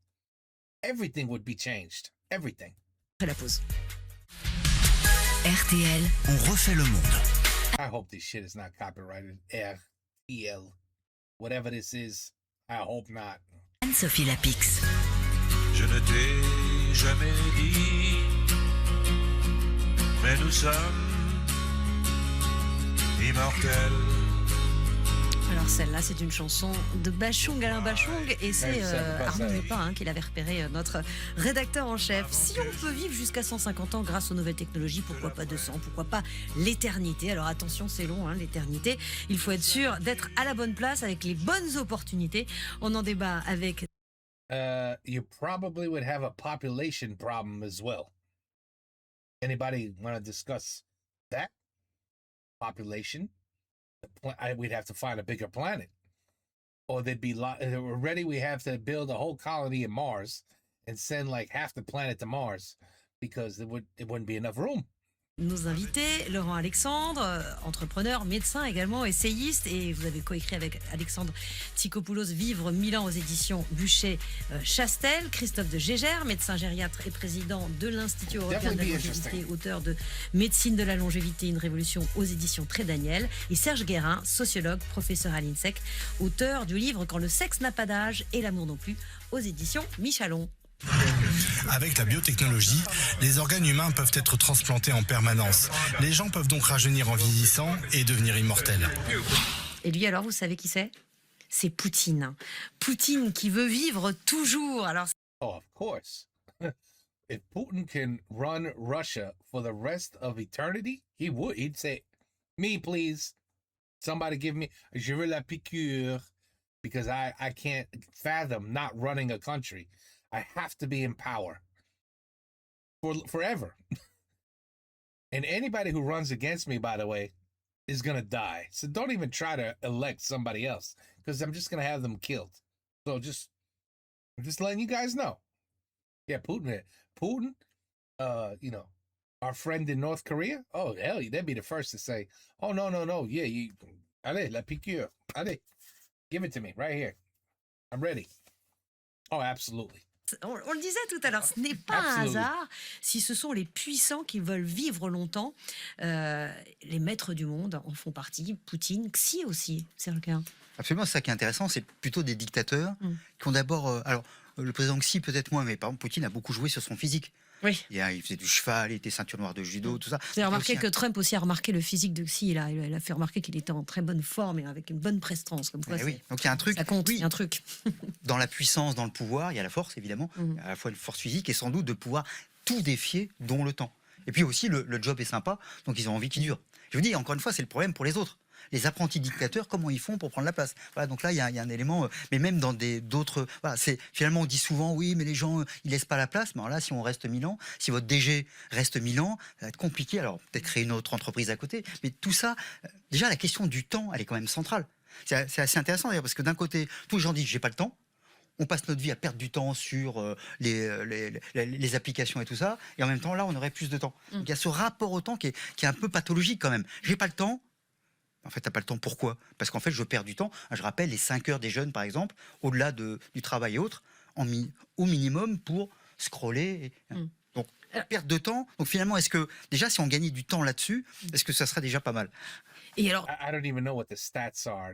Everything would be changed. Everything. La pause. RTL, on refait le monde. I hope this shit is not copyrighted. RTL. Whatever this is, I hope not. Anne-Sophie Lapix. Je ne t'ai jamais dit, mais nous sommes immortels. Alors celle-là, c'est une chanson de Bachung, Alain Bachung, et c'est Arnaud Lepin qui l'avait repéré, notre rédacteur en chef. Si on peut vivre jusqu'à 150 ans grâce aux nouvelles technologies, pourquoi pas 200, pourquoi pas l'éternité? Alors attention, c'est long, l'éternité. Il faut être sûr d'être à la bonne place avec les bonnes opportunités. On en débat avec... You probably would have a population problem as well. Anybody want to discuss that? Population? We'd have to find a bigger planet. Or there'd be already we have to build a whole colony in Mars and send like half the planet to Mars because it wouldn't be enough room. Nos invités, Laurent Alexandre, entrepreneur, médecin également, essayiste, et vous avez coécrit avec Alexandre Tsikopoulos Vivre 1000 ans aux éditions Buchet-Chastel, Christophe de Gégère, médecin gériatre et président de l'Institut européen de la longévité, auteur de Médecine de la longévité, une révolution aux éditions Très Daniel, et Serge Guérin, sociologue, professeur à l'INSEC, auteur du livre Quand le sexe n'a pas d'âge et l'amour non plus, aux éditions Michalon. Avec la biotechnologie, les organes humains peuvent être transplantés en permanence. Les gens peuvent donc rajeunir en vieillissant et devenir immortels. Et lui, alors, vous savez qui c'est? C'est Poutine. Poutine qui veut vivre toujours. Alors, Oh, of course. If Putin can run Russia for the rest of eternity, he would. He'd say, me, please. Somebody give me, je veux la piqûre, because I can't fathom not running a country. I have to be in power forever. And anybody who runs against me, by the way, is going to die. So don't even try to elect somebody else, because I'm just going to have them killed. So I'm just letting you guys know. Yeah, Putin, you know, our friend in North Korea. Oh, hell, they'd be the first to say, oh, no. Yeah, allez, la piqûre. Allez, give it to me right here. I'm ready. Oh, absolutely. on le disait tout à l'heure, ce n'est pas un hasard si ce sont les puissants qui veulent vivre longtemps. Les maîtres du monde en font partie. Poutine, Xi aussi, c'est le cas. Absolument, c'est ça qui est intéressant, c'est plutôt des dictateurs qui ont d'abord... alors, le président Xi peut-être moins, mais par exemple Poutine a beaucoup joué sur son physique. Oui. Il faisait du cheval, il était ceinture noire de judo, tout ça. Vous avez remarqué Aussi, que Trump aussi a remarqué le physique de Xi. Il a fait remarquer qu'il était en très bonne forme et avec une bonne prestance. Comme quoi, oui. Donc il y a un truc. ça compte, oui, il y a un truc. dans la puissance, dans le pouvoir, il y a la force évidemment, Mhm. à la fois une force physique et sans doute de pouvoir tout défier, dont le temps. Et puis aussi le job est sympa, donc ils ont envie qu'il dure. Je vous dis, encore une fois, c'est le problème pour les autres. Les apprentis dictateurs, comment ils font pour prendre la place? Voilà, donc là, il y a un élément, mais même dans d'autres. Voilà, finalement, on dit souvent, oui, mais les gens, ils laissent pas la place. Mais alors là, si on reste 1000 ans, si votre DG reste 1000 ans, ça va être compliqué. Alors, peut-être créer une autre entreprise à côté. Mais tout ça, déjà, la question du temps, elle est quand même centrale. C'est assez intéressant d'ailleurs, parce que d'un côté, tous les gens disent, j'ai pas le temps. On passe notre vie à perdre du temps sur les applications et tout ça, et en même temps, là, on aurait plus de temps. Donc, il y a ce rapport au temps qui est un peu pathologique quand même. J'ai pas le temps. En fait, t'as pas le temps. Pourquoi? Parce qu'en fait, je perds du temps. Je rappelle les 5 heures des jeunes, par exemple, au-delà du travail et autres, au minimum pour scroller. Donc, perte de temps. Donc, finalement, est-ce que, déjà, si on gagnait du temps là-dessus, est-ce que ça serait déjà pas mal? Et alors, I don't even know what the stats are.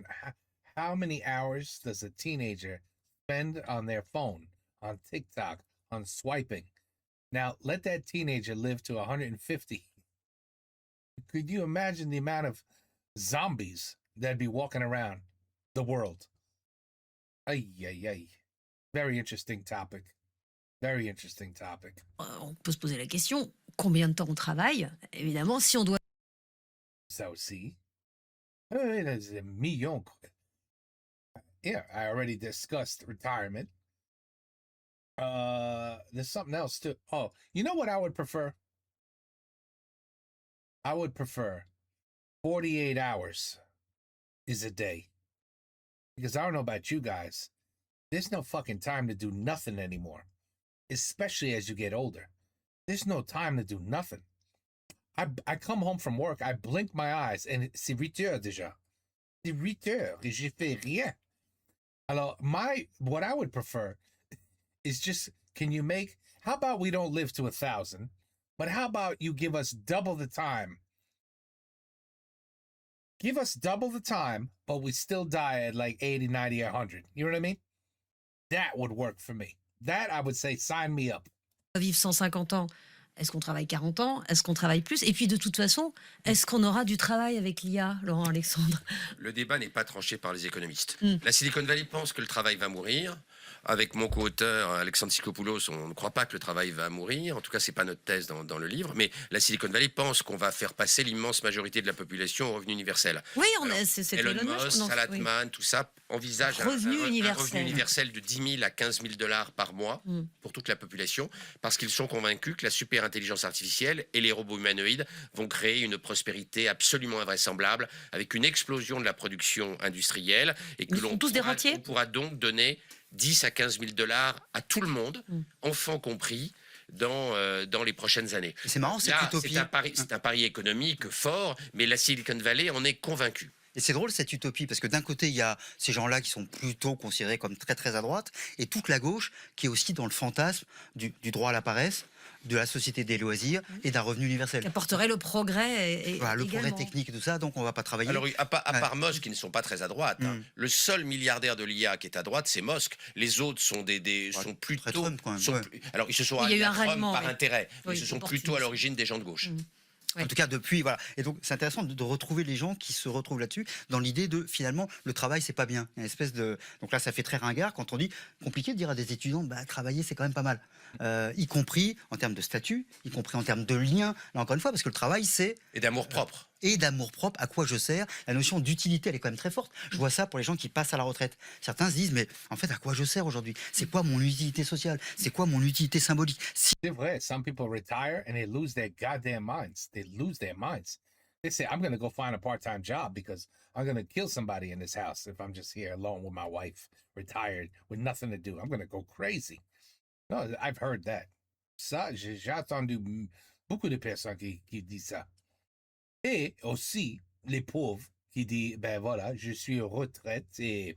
How many hours does a teenager spend on their phone, on TikTok, on swiping? Now, let that teenager live to 150. Could you imagine the amount of zombies that'd be walking around the world? Ay, ay, ay. Very interesting topic. Very interesting topic. on peut se poser la question, combien de temps on travaille? Évidemment, si on doit... So, see? There's a million. Yeah, I already discussed retirement. There's something else too. Oh, you know what I would prefer? I would prefer 48 hours is a day. Because I don't know about you guys. There's no fucking time to do nothing anymore. Especially as you get older. There's no time to do nothing. I come home from work, I blink my eyes, and c'est 8 heures déjà. C'est 8 heures et j'ai fait rien. Alors, what I would prefer is just, how about we don't live to 1,000, but how about you give us double the time? Give us double the time, but we still die at like 80, 90, 100. You know what I mean? That would work for me. That, I would say, sign me up. vivre 150 ans, est-ce qu'on travaille 40 ans? Est-ce qu'on travaille plus? Et puis de toute façon, est-ce qu'on aura du travail avec l'IA, Laurent Alexandre? Le débat n'est pas tranché par les économistes. Mm. La Silicon Valley pense que le travail va mourir. Avec mon co-auteur Alexandre Sikopoulos, on ne croit pas que le travail va mourir. En tout cas, c'est pas notre thèse dans le livre. Mais la Silicon Valley pense qu'on va faire passer l'immense majorité de la population au revenu universel. Oui, Alors, c'est Elon Elon Musk, Musk, non, Salatman, tout ça envisage un Revenu revenu universel. universel de 10 000 à 15 000 dollars par mois Mm. pour toute la population, parce qu'ils sont convaincus que la super intelligence artificielle et les robots humanoïdes vont créer une prospérité absolument invraisemblable, avec une explosion de la production industrielle, et que Ils sont tous des rentiers. on pourra donc donner 10 à 15 000 dollars à tout le monde, enfants compris, dans les prochaines années. Et c'est marrant, cette Là, utopie. c'est un pari économique fort, mais la Silicon Valley en est convaincue. Et c'est drôle cette utopie, parce que d'un côté, il y a ces gens-là qui sont plutôt considérés comme très très à droite, et toute la gauche qui est aussi dans le fantasme du droit à la paresse, de la société des loisirs et d'un revenu universel. Qui apporterait le progrès. Et Voilà, le progrès également. technique et tout ça, donc on va pas travailler. Alors, à part Musk, qui ne sont pas très à droite, hein, le seul milliardaire de l'IA qui est à droite, c'est Musk. Les autres sont sont plutôt... très Trump, quand même, sont ouais. alors, ils se sont Il y a eu alliés à un Trump ralliement, par oui. intérêt, mais Oui, ils se sont opportuniste. plutôt à l'origine des gens de gauche. Oui. En tout cas, depuis, voilà. Et donc, c'est intéressant de retrouver les gens qui se retrouvent là-dessus, dans l'idée de, finalement, le travail, c'est pas bien. Il y a une espèce de... Donc là, ça fait très ringard quand on dit, compliqué de dire à des étudiants, bah, travailler, c'est quand même pas mal. Y compris en termes de statut, y compris en termes de lien, là encore une fois, parce que le travail, c'est... Et d'amour propre. Et d'amour-propre, à quoi je sers. La notion d'utilité, elle est quand même très forte. Je vois ça pour les gens qui passent à la retraite. Certains se disent, mais en fait, à quoi je sers aujourd'hui? C'est quoi mon utilité sociale? C'est quoi mon utilité symbolique? Si C'est vrai. Some people retire and they lose their goddamn minds. They lose their minds. They say, I'm going to go find a part-time job because I'm going to kill somebody in this house if I'm just here alone with my wife, retired, with nothing to do. I'm going to go crazy. No, I've heard that. Ça, j'ai entendu beaucoup de personnes qui disent ça. Et aussi, les pauvres qui disent, ben voilà, je suis en retraite et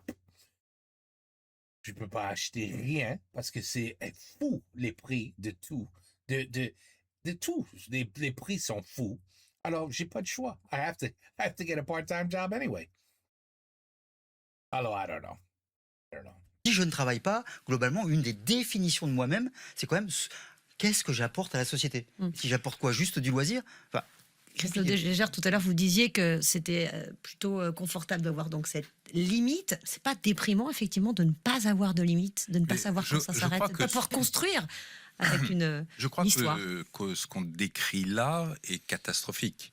je peux pas acheter rien parce que c'est fou les prix de tout. De tout. Les prix sont fous. Alors, j'ai pas de choix. I have to get a part-time job anyway. Alors, I don't know. Si je ne travaille pas, globalement, une des définitions de moi-même, c'est quand même qu'est-ce que j'apporte à la société. Si j'apporte quoi, juste du loisir, enfin, Christophe de Gégère, tout à l'heure, vous disiez que c'était plutôt confortable d'avoir donc cette limite. C'est pas déprimant, effectivement, de ne pas avoir de limite, de ne pas savoir quand ça s'arrête, de ne pas pouvoir construire avec une Je crois histoire. que ce qu'on décrit là est catastrophique.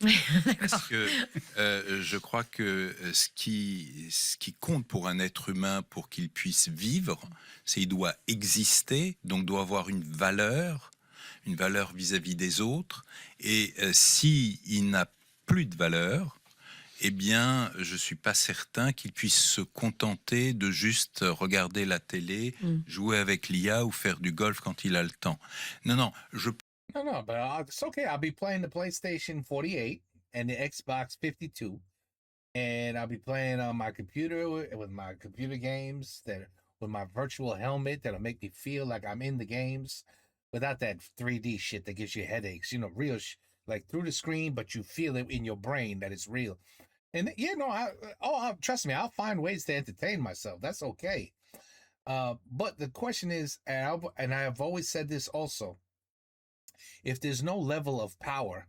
Parce que je crois que ce qui compte pour un être humain pour qu'il puisse vivre, c'est qu'il doit exister, donc doit avoir une valeur vis-à-vis des autres. Et s'il n'a plus de valeur, eh bien, je suis pas certain qu'il puisse se contenter de juste regarder la télé, jouer avec l'IA ou faire du golf quand il a le temps. Non, No, but it's okay. I'll be playing the PlayStation 48 and the Xbox 52, and I'll be playing on my computer with my computer games with my virtual helmet that'll make me feel like I'm in the games without that 3D shit that gives you headaches. You know, real like through the screen, but you feel it in your brain that it's real. And trust me, I'll find ways to entertain myself. That's okay. But the question is, and I've always said this also, if there's no level of power,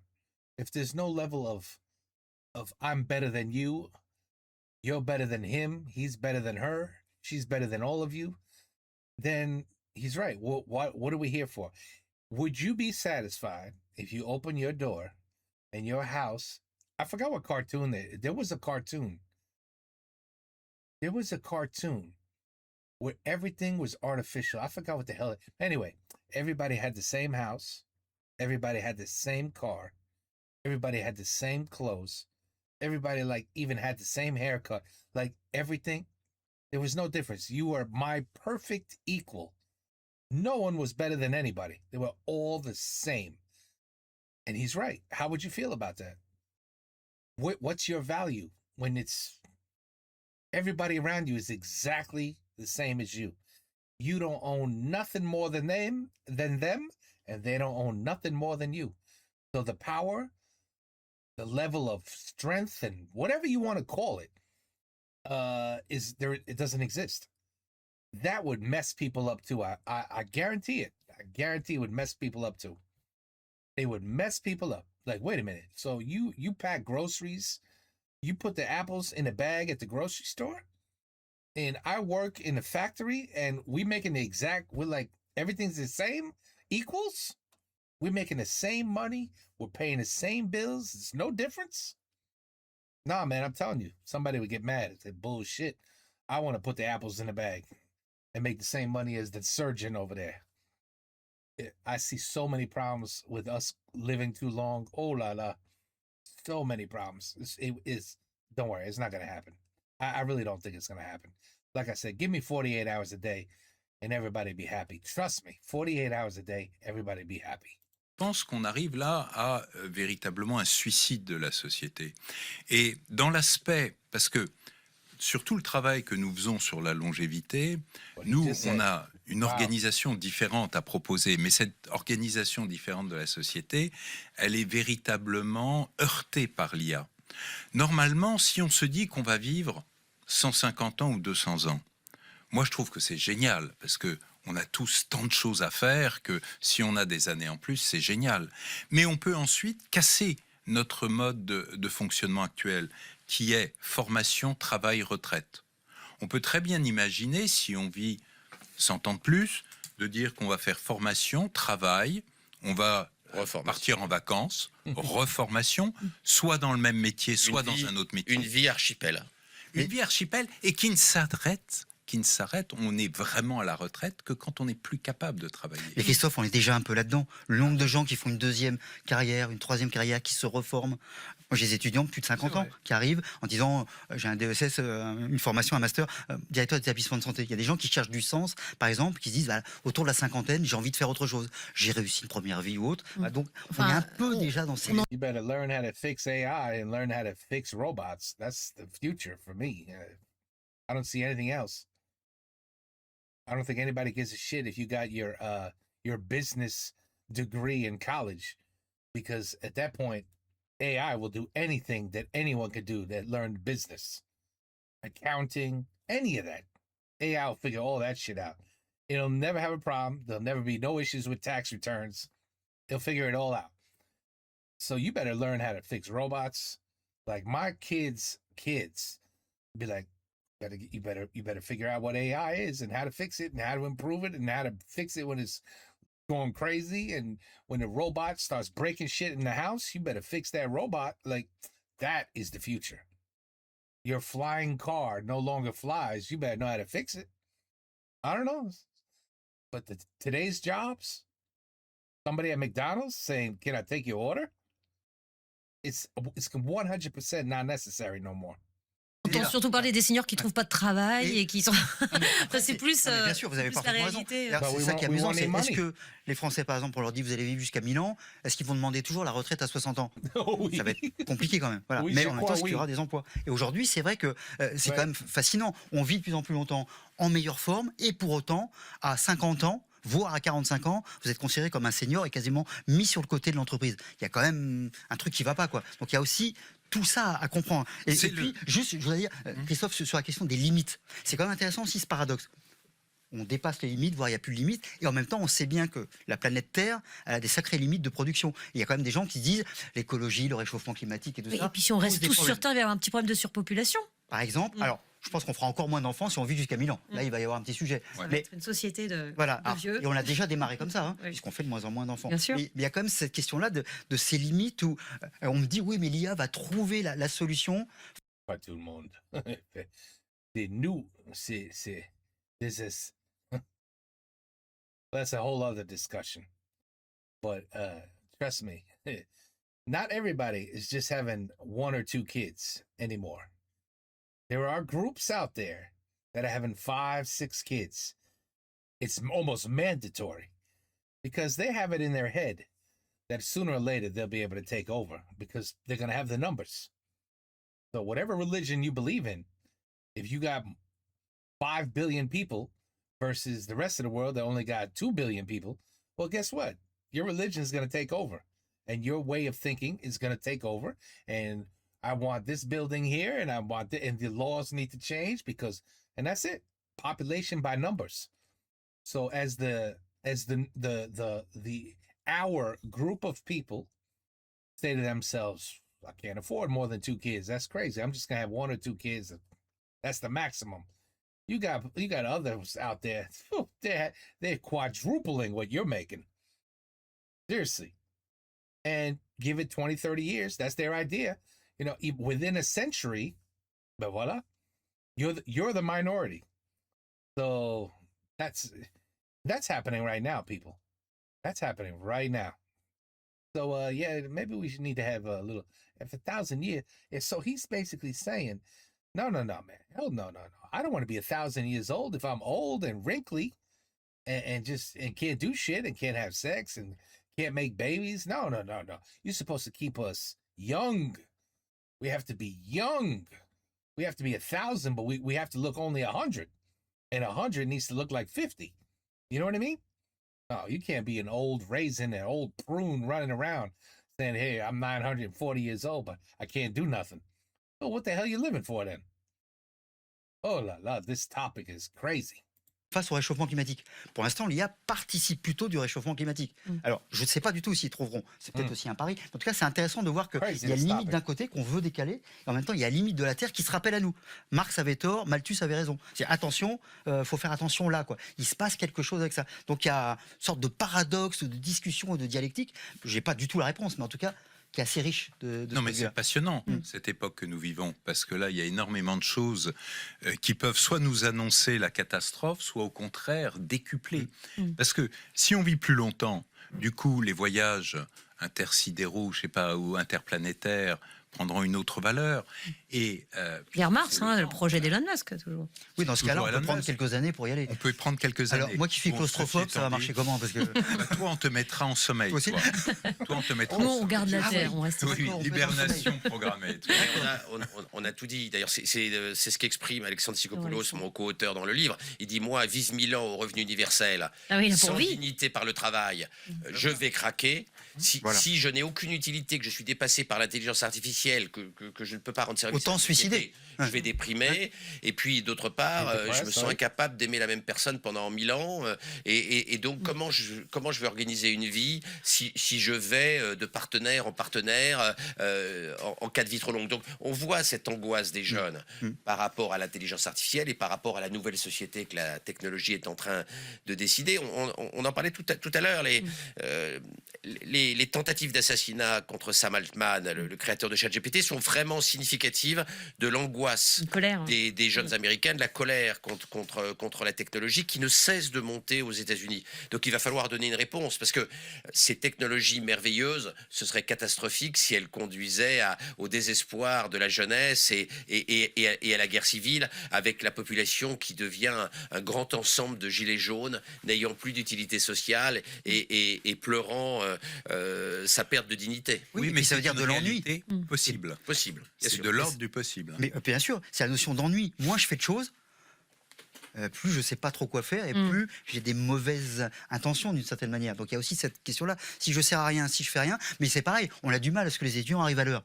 if there's no level of I'm better than you, you're better than him, he's better than her, she's better than all of you, then he's right. What are we here for? Would you be satisfied if you open your door and your house? I forgot what cartoon there was a cartoon. There was a cartoon where everything was artificial. I forgot what the hell. Anyway, everybody had the same house. Everybody had the same car. Everybody had the same clothes. Everybody like even had the same haircut. Like everything. There was no difference. You were my perfect equal. No one was better than anybody. They were all the same. And he's right. How would you feel about that? What's your value when it's everybody around you is exactly the same as you? You don't own nothing more than them, and they don't own nothing more than you. So the power, the level of strength, and whatever you want to call it, is there? It doesn't exist. That would mess people up too. I guarantee it. I guarantee it would mess people up too. They would mess people up. Like, wait a minute. So you pack groceries, you put the apples in a bag at the grocery store, and I work in a factory, and we're like everything's the same, equals. We're making the same money. We're paying the same bills. There's no difference. Nah, man, I'm telling you, somebody would get mad. It's like, bullshit. I want to put the apples in a bag and make the same money as the surgeon over there. I see so many problems with us living too long. Oh la la, so many problems. Don't worry, it's not gonna happen. I really don't think it's gonna happen. Like I said, give me 48 hours a day, and everybody be happy. Trust me, 48 hours a day, everybody be happy. Je pense qu'on arrive là à véritablement un suicide de la société. Et dans l'aspect, parce que sur tout le travail que nous faisons sur la longévité, nous, on a une organisation différente à proposer, mais cette organisation différente de la société, elle est véritablement heurtée par l'IA. Normalement, si on se dit qu'on va vivre 150 ans ou 200 ans, moi je trouve que c'est génial, parce que on a tous tant de choses à faire que si on a des années en plus, c'est génial. Mais on peut ensuite casser notre mode de fonctionnement actuel, qui est formation, travail, retraite. On peut très bien imaginer, si on vit 100 ans de plus, de dire qu'on va faire formation, travail, on va partir en vacances, reformation, soit dans le même métier, soit dans un autre métier. Une vie archipel. Une vie archipel, et qui ne s'arrête, on est vraiment à la retraite que quand on n'est plus capable de travailler. Et Christophe, on est déjà un peu là-dedans. Le nombre de gens qui font une deuxième carrière, une troisième carrière, qui se reforment. Moi, j'ai des étudiants de plus de 50 ans qui arrivent en disant j'ai un DESS, une formation, un master, directeur d'établissement de santé. Il y a des gens qui cherchent du sens, par exemple, qui se disent autour de la cinquantaine, j'ai envie de faire autre chose. J'ai réussi une première vie ou autre. Donc, on est un peu déjà dans ces... You better learn how to fix AI and learn how to fix robots. That's the future for me. I don't see anything else. I don't think anybody gives a shit if you got your business degree in college, because at that point, AI will do anything that anyone could do that learned business, accounting, any of that. AI will figure all that shit out. It'll never have a problem. There'll never be no issues with tax returns. It'll figure it all out. So you better learn how to fix robots. Like my kids be like, you better figure out what AI is and how to fix it and how to improve it and how to fix it when it's going crazy, and when the robot starts breaking shit in the house, you better fix that robot. Like, that is the future. Your flying car no longer flies. You better know how to fix it. I don't know. But today's jobs, somebody at McDonald's saying, "Can I take your order?" It's 100% not necessary no more. On entend surtout parler des seniors qui trouvent pas de travail et qui sont. Après, c'est plus. non, mais bien sûr, vous avez plus la parfaitement raison. réalité. D'ailleurs, Bah, c'est ça qui est we amusant. want C'est, their est-ce money. que les Français, par exemple, on leur dit vous allez vivre jusqu'à 1000 ans, est-ce qu'ils vont demander toujours la retraite à 60 ans? Oui. Ça va être compliqué quand même. Voilà. Oui, Mais je en même crois, temps, est-ce qu'il y oui. aura des emplois? Et aujourd'hui, c'est vrai que c'est Ouais. quand même fascinant. On vit de plus en plus longtemps en meilleure forme, et pour autant, à 50 ans, voire à 45 ans, vous êtes considéré comme un senior et quasiment mis sur le côté de l'entreprise. Il y a quand même un truc qui ne va pas, quoi. Donc il y a aussi tout ça à comprendre. Et puis, juste, je voudrais dire, Christophe, sur la question des limites, c'est quand même intéressant aussi ce paradoxe. On dépasse les limites, voire il n'y a plus de limites, et en même temps, on sait bien que la planète Terre elle a des sacrées limites de production. Et il y a quand même des gens qui disent l'écologie, le réchauffement climatique et tout ça. Et puis si on posent reste des tous problèmes. sur Terre, il va y avoir un petit problème de surpopulation. Par exemple, alors, je pense qu'on fera encore moins d'enfants si on vit jusqu'à 1000 ans. Là, il va y avoir un petit sujet. Ça va Mais être une société de voilà, de alors, vieux. et on a déjà démarré comme ça, Oui. puisqu'on fait de moins en moins d'enfants. Bien sûr. Mais il y a quand même cette question-là de ces limites où on me dit oui, mais l'IA va trouver la solution. Pas tout le monde. C'est nous, this is, that's a whole other discussion. But trust me, not everybody is just having 1 or 2 kids anymore. There are groups out there that are having 5, 6 kids. It's almost mandatory because they have it in their head that sooner or later they'll be able to take over because they're going to have the numbers. So whatever religion you believe in, if you got 5 billion people versus the rest of the world that only got 2 billion people, well, guess what? Your religion is going to take over and your way of thinking is going to take over. And I want this building here and I want and the laws need to change because, and that's it. Population by numbers. So as our group of people say to themselves, I can't afford more than 2 kids. That's crazy. I'm just gonna have 1 or 2 kids. That's the maximum. You got others out there. They're quadrupling what you're making. Seriously. And give it 20, 30 years. That's their idea. You know, within a century, but voila, you're the minority. So that's happening right now, people. That's happening right now. So yeah, maybe we should need to have a little. If 1,000 years, so he's basically saying, no, man, hell no. I don't want to be 1,000 years old if I'm old and wrinkly, and can't do shit and can't have sex and can't make babies. No. You're supposed to keep us young. We have to be young. We have to be 1,000, but we have to look only 100, and 100 needs to look like 50. You know what I mean? Oh, you can't be an old raisin, an old prune running around saying, hey, I'm 940 years old, but I can't do nothing. Well, what the hell are you living for then? Oh la la, this topic is crazy. Face au réchauffement climatique. Pour l'instant, l'IA participe plutôt du réchauffement climatique. Alors, je ne sais pas du tout s'ils trouveront. C'est peut-être aussi un pari. En tout cas, c'est intéressant de voir qu'il y a une limite d'un côté qu'on veut décaler, et en même temps, il y a la limite de la Terre qui se rappelle à nous. Marx avait tort, Malthus avait raison. C'est attention, faut faire attention là, quoi. Il se passe quelque chose avec ça. Donc, il y a une sorte de paradoxe, de discussion, de dialectique. Je n'ai pas du tout la réponse, mais en tout cas, qui est assez riche de Non, mais c'est passionnant, cette époque que nous vivons, parce que là, il y a énormément de choses qui peuvent soit nous annoncer la catastrophe, soit au contraire décupler. Parce que si on vit plus longtemps, du coup, les voyages intersidéraux, je sais pas, ou interplanétaires prendront une autre valeur. Et Vers Mars, le projet d'Elon Musk, toujours. Oui, dans ce cas-là, on peut prendre quelques années pour y aller. On peut prendre quelques années. Alors, moi qui suis claustrophobe, ça va marcher comment? Parce que... toi, on te mettra en sommeil. Toi aussi. Toi, on te mettra Nous, en on sommeil. garde la Terre, on reste Oui, l'hibernation programmée. On a tout dit. D'ailleurs, c'est ce qu'exprime Alexandre Sikopoulos, mon co-auteur dans le livre. Il dit, moi, vise 1000 ans au revenu universel, sans dignité par le travail, je vais craquer. Si je n'ai aucune utilité, que je suis dépassé par l'intelligence artificielle, artificielle que je ne peux pas rendre service. Autant à la société, suicider. Je vais déprimer. Et puis, d'autre part, Et dépresse, je me sens ouais. incapable d'aimer la même personne pendant 1000 ans. Et donc, comment je vais organiser une vie si je vais de partenaire en partenaire en cas de vie trop longue. Donc, on voit cette angoisse des jeunes par rapport à l'intelligence artificielle et par rapport à la nouvelle société que la technologie est en train de décider. On en parlait tout à l'heure. Les tentatives d'assassinat contre Sam Altman, le créateur de ChatGPT, sont vraiment significatives de l'angoisse Une colère. Hein. des jeunes Américains, de la colère contre la technologie qui ne cesse de monter aux États-Unis. Donc il va falloir donner une réponse parce que ces technologies merveilleuses, ce serait catastrophique si elles conduisaient au désespoir de la jeunesse et à la guerre civile, avec la population qui devient un grand ensemble de gilets jaunes n'ayant plus d'utilité sociale et pleurant sa perte de dignité. Oui, mais ça veut dire de l'ennui. Possible. Possible. bien C'est sûr. de l'ordre du possible. Mais bien sûr, c'est la notion d'ennui. Moins je fais de choses, plus je sais pas trop quoi faire et plus j'ai des mauvaises intentions d'une certaine manière. Donc il y a aussi cette question-là. Si je sers à rien, si je fais rien, mais c'est pareil, on a du mal à ce que les étudiants arrivent à l'heure.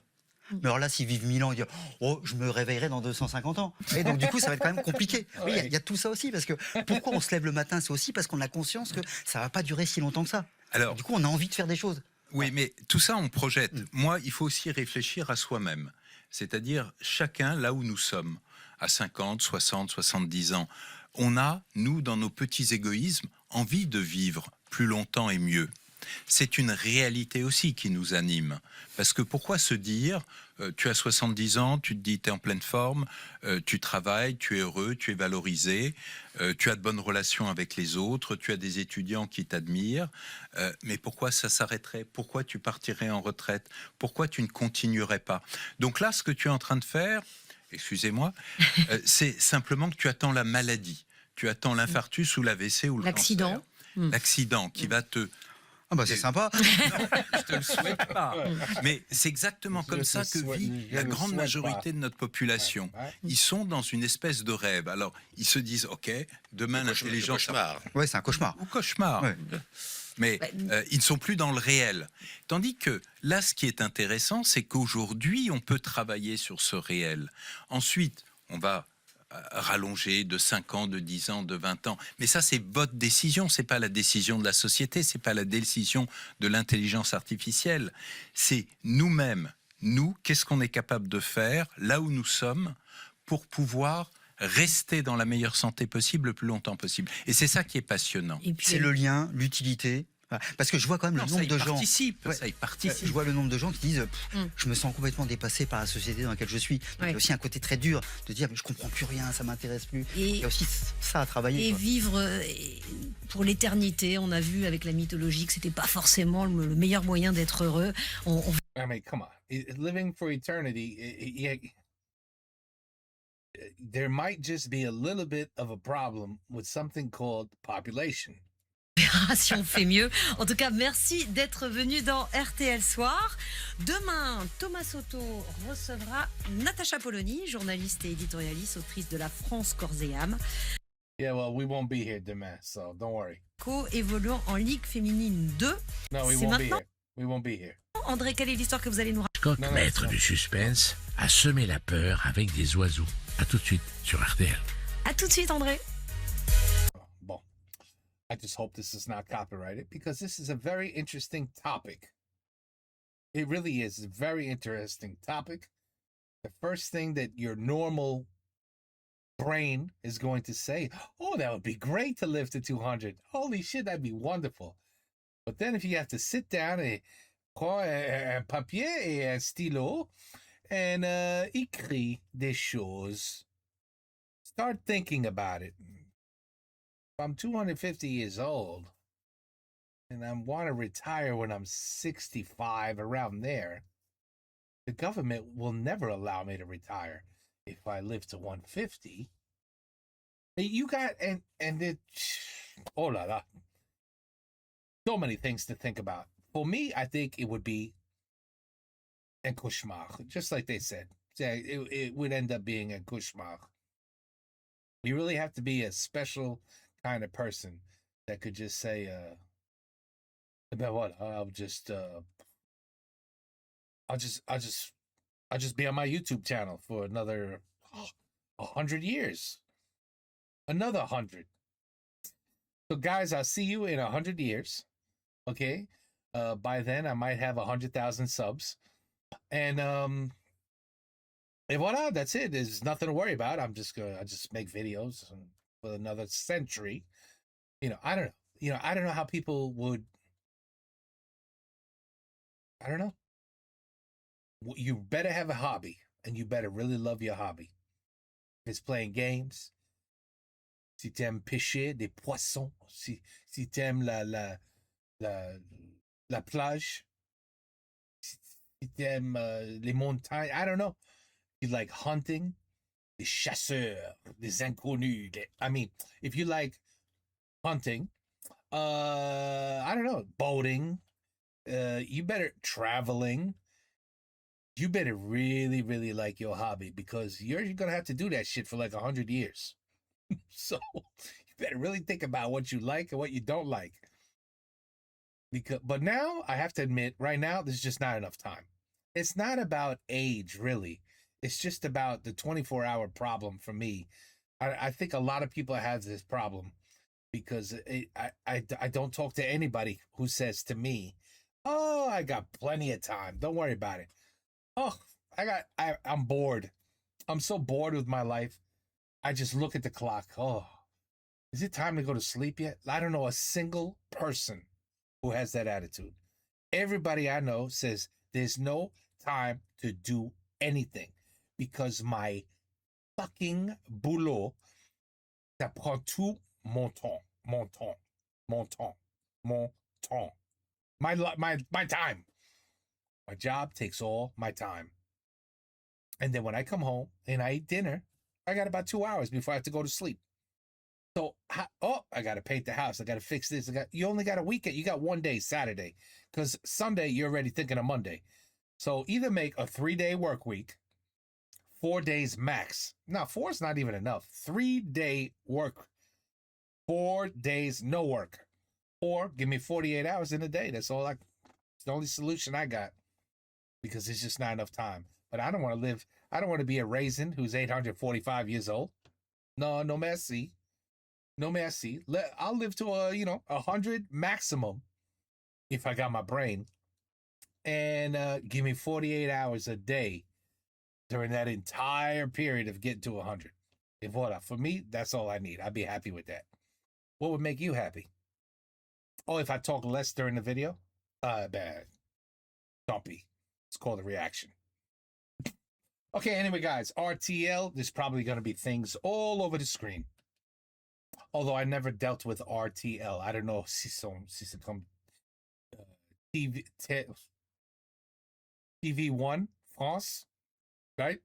Mais alors là, s'ils vivent 1000 ans, ils disent « Oh, je me réveillerai dans 250 ans ». Et donc, du coup, ça va être quand même compliqué. Oui, il y a tout ça aussi, parce que pourquoi on se lève le matin, c'est aussi parce qu'on a conscience que ça va pas durer si longtemps que ça. Alors, Du coup, on a envie de faire des choses. oui, mais tout ça, on projette. Moi, il faut aussi réfléchir à soi-même. C'est-à-dire, chacun, là où nous sommes, à 50, 60, 70 ans, on a, nous, dans nos petits égoïsmes, envie de vivre plus longtemps et mieux. C'est une réalité aussi qui nous anime. Parce que pourquoi se dire, tu as 70 ans, tu te dis, tu es en pleine forme, tu travailles, tu es heureux, tu es valorisé, tu as de bonnes relations avec les autres, tu as des étudiants qui t'admirent, mais pourquoi ça s'arrêterait? Pourquoi tu partirais en retraite? Pourquoi tu ne continuerais pas? Donc là, ce que tu es en train de faire, excusez-moi, c'est simplement que tu attends la maladie. Tu attends l'infarctus ou l'AVC ou le L'accident. cancer. L'accident qui va te... Ah bah c'est sympa. Je te le souhaite pas. Mais c'est exactement Je comme te ça que souhaite- vit je la le grande souhaite majorité pas. de notre population. Ouais. Ils sont dans une espèce de rêve. Alors, ils se disent, OK, demain Le l'intelligence... cauchemar. Ouais, c'est un cauchemar. Ou cauchemar. Ouais. Mais ils ne sont plus dans le réel. Tandis que là, ce qui est intéressant, c'est qu'aujourd'hui, on peut travailler sur ce réel. Ensuite, on va rallonger de 5 ans, de 10 ans, de 20 ans. Mais ça, c'est votre décision. C'est pas la décision de la société. C'est pas la décision de l'intelligence artificielle. C'est nous-mêmes. Nous, qu'est-ce qu'on est capable de faire là où nous sommes pour pouvoir rester dans la meilleure santé possible le plus longtemps possible. Et c'est ça qui est passionnant. Et puis, C'est le lien, l'utilité. Voilà. Parce que je vois quand même Non, le ça nombre y de gens. participe. Ouais. Ça y participe. Je vois le nombre de gens qui disent Mm. je me sens complètement dépassé par la société dans laquelle je suis. Donc, il y a aussi un côté très dur de dire mais je comprends plus rien, ça m'intéresse plus. Il y a aussi ça à travailler. Et quoi. vivre pour l'éternité, on a vu avec la mythologie que c'était pas forcément le meilleur moyen d'être heureux. I mean, come on. Living for eternity, there might just be a little bit of a problem with something called population. verra si on fait mieux. En tout cas, merci d'être venu dans RTL Soir. Demain, Thomas Soto recevra Natacha Polony, journaliste et éditorialiste, autrice de La France Corps et Âme. Yeah, well, we won't be here demain, so don't worry. Co-évoluant en Ligue féminine 2. No, we C'est won't be maintenant here. We won't be here. André, quelle est l'histoire que vous allez nous raconter? Hitchcock, Non, non, maître c'est du suspense, a semé la peur avec des oiseaux. À tout de suite sur RTL. À tout de suite, André. Bon, I just hope this is not copyrighted because this is a very interesting topic. It really is a very interesting topic. The first thing that your normal brain is going to say, oh, that would be great to live to 200. Holy shit, that'd be wonderful. But then if you have to sit down and prendre un papier et un stylo and écrire des choses, start thinking about it. If I'm 250 years old and I want to retire when I'm 65, around there, the government will never allow me to retire if I live to 150. You got, and it, oh la la, so many things to think about. For me, I think it would be a cauchemar, just like they said. Yeah, it would end up being a cauchemar. You really have to be a special kind of person that could just say, about what? I'll just I'll just be on my YouTube channel for another 100 years. Another 100. So guys, I'll see you in 100 years. Okay. By then I might have 100,000 subs. And voila, that's it. There's nothing to worry about. I just make videos for another century. I don't know. I don't know how people would. I don't know. You better have a hobby, and you better really love your hobby. If it's playing games, si t'aimes pêcher des poissons, si t'aimes la plage, si t'aimes les montagnes, I don't know. You like hunting, les chasseurs, les inconnus. If you like hunting, I don't know, boating, you better traveling. You better really, really like your hobby, because you're going to have to do that shit for like 100 years. So you better really think about what you like and what you don't like. But now I have to admit, right now, there's just not enough time. It's not about age, really. It's just about the 24-hour problem for me. I think a lot of people have this problem because I don't talk to anybody who says to me, oh, I got plenty of time. Don't worry about it. Oh, I'm bored. I'm so bored with my life. I just look at the clock. Oh, is it time to go to sleep yet? I don't know a single person who has that attitude. Everybody I know says there's no time to do anything because my fucking boulot, ça prend tout mon temps. My time. My job takes all my time. And then when I come home and I eat dinner, I got about 2 hours before I have to go to sleep. So, I got to paint the house. I got to fix this. You only got a weekend. You got one day, Saturday. Because Sunday, you're already thinking of Monday. So either make a 3-day work week, 4 days max. No, 4 is not even enough. 3-day work, 4 days no work. Or give me 48 hours in a day. It's the only solution I got. Because it's just not enough time. But I don't want to live. I don't want to be a raisin who's 845 years old. No merci. No merci. I'll live to 100 maximum if I got my brain. And give me 48 hours a day during that entire period of getting to 100. And voila. For me, that's all I need. I'd be happy with that. What would make you happy? Oh, if I talk less during the video? Bad. Dumpy. It's called a reaction. Okay, anyway, guys, RTL, there's probably going to be things all over the screen. Although I never dealt with RTL. I don't know si c'est comme TV1 France, right?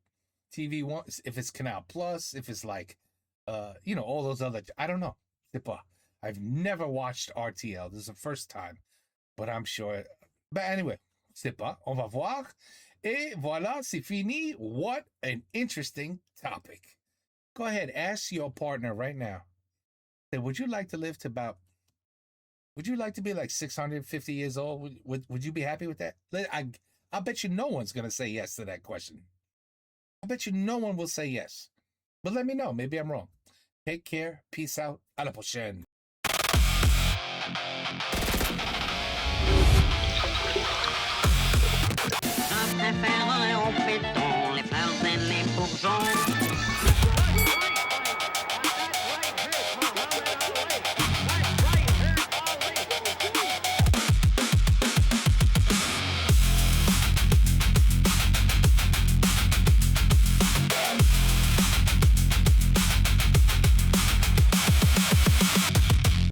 TV1, if it's Canal Plus, if it's like, all those other, I don't know. I've never watched RTL. This is the first time, but I'm sure. But anyway, c'est pas, on va voir. Et voilà, c'est fini. What an interesting topic. Go ahead, ask your partner right now. Say, would you like to live to would you like to be like 650 years old? Would you be happy with that? I bet you no one's going to say yes to that question. I bet you no one will say yes. But let me know. Maybe I'm wrong. Take care. Peace out. À la prochaine. Je préfère au béton les fleurs et les bourgeons.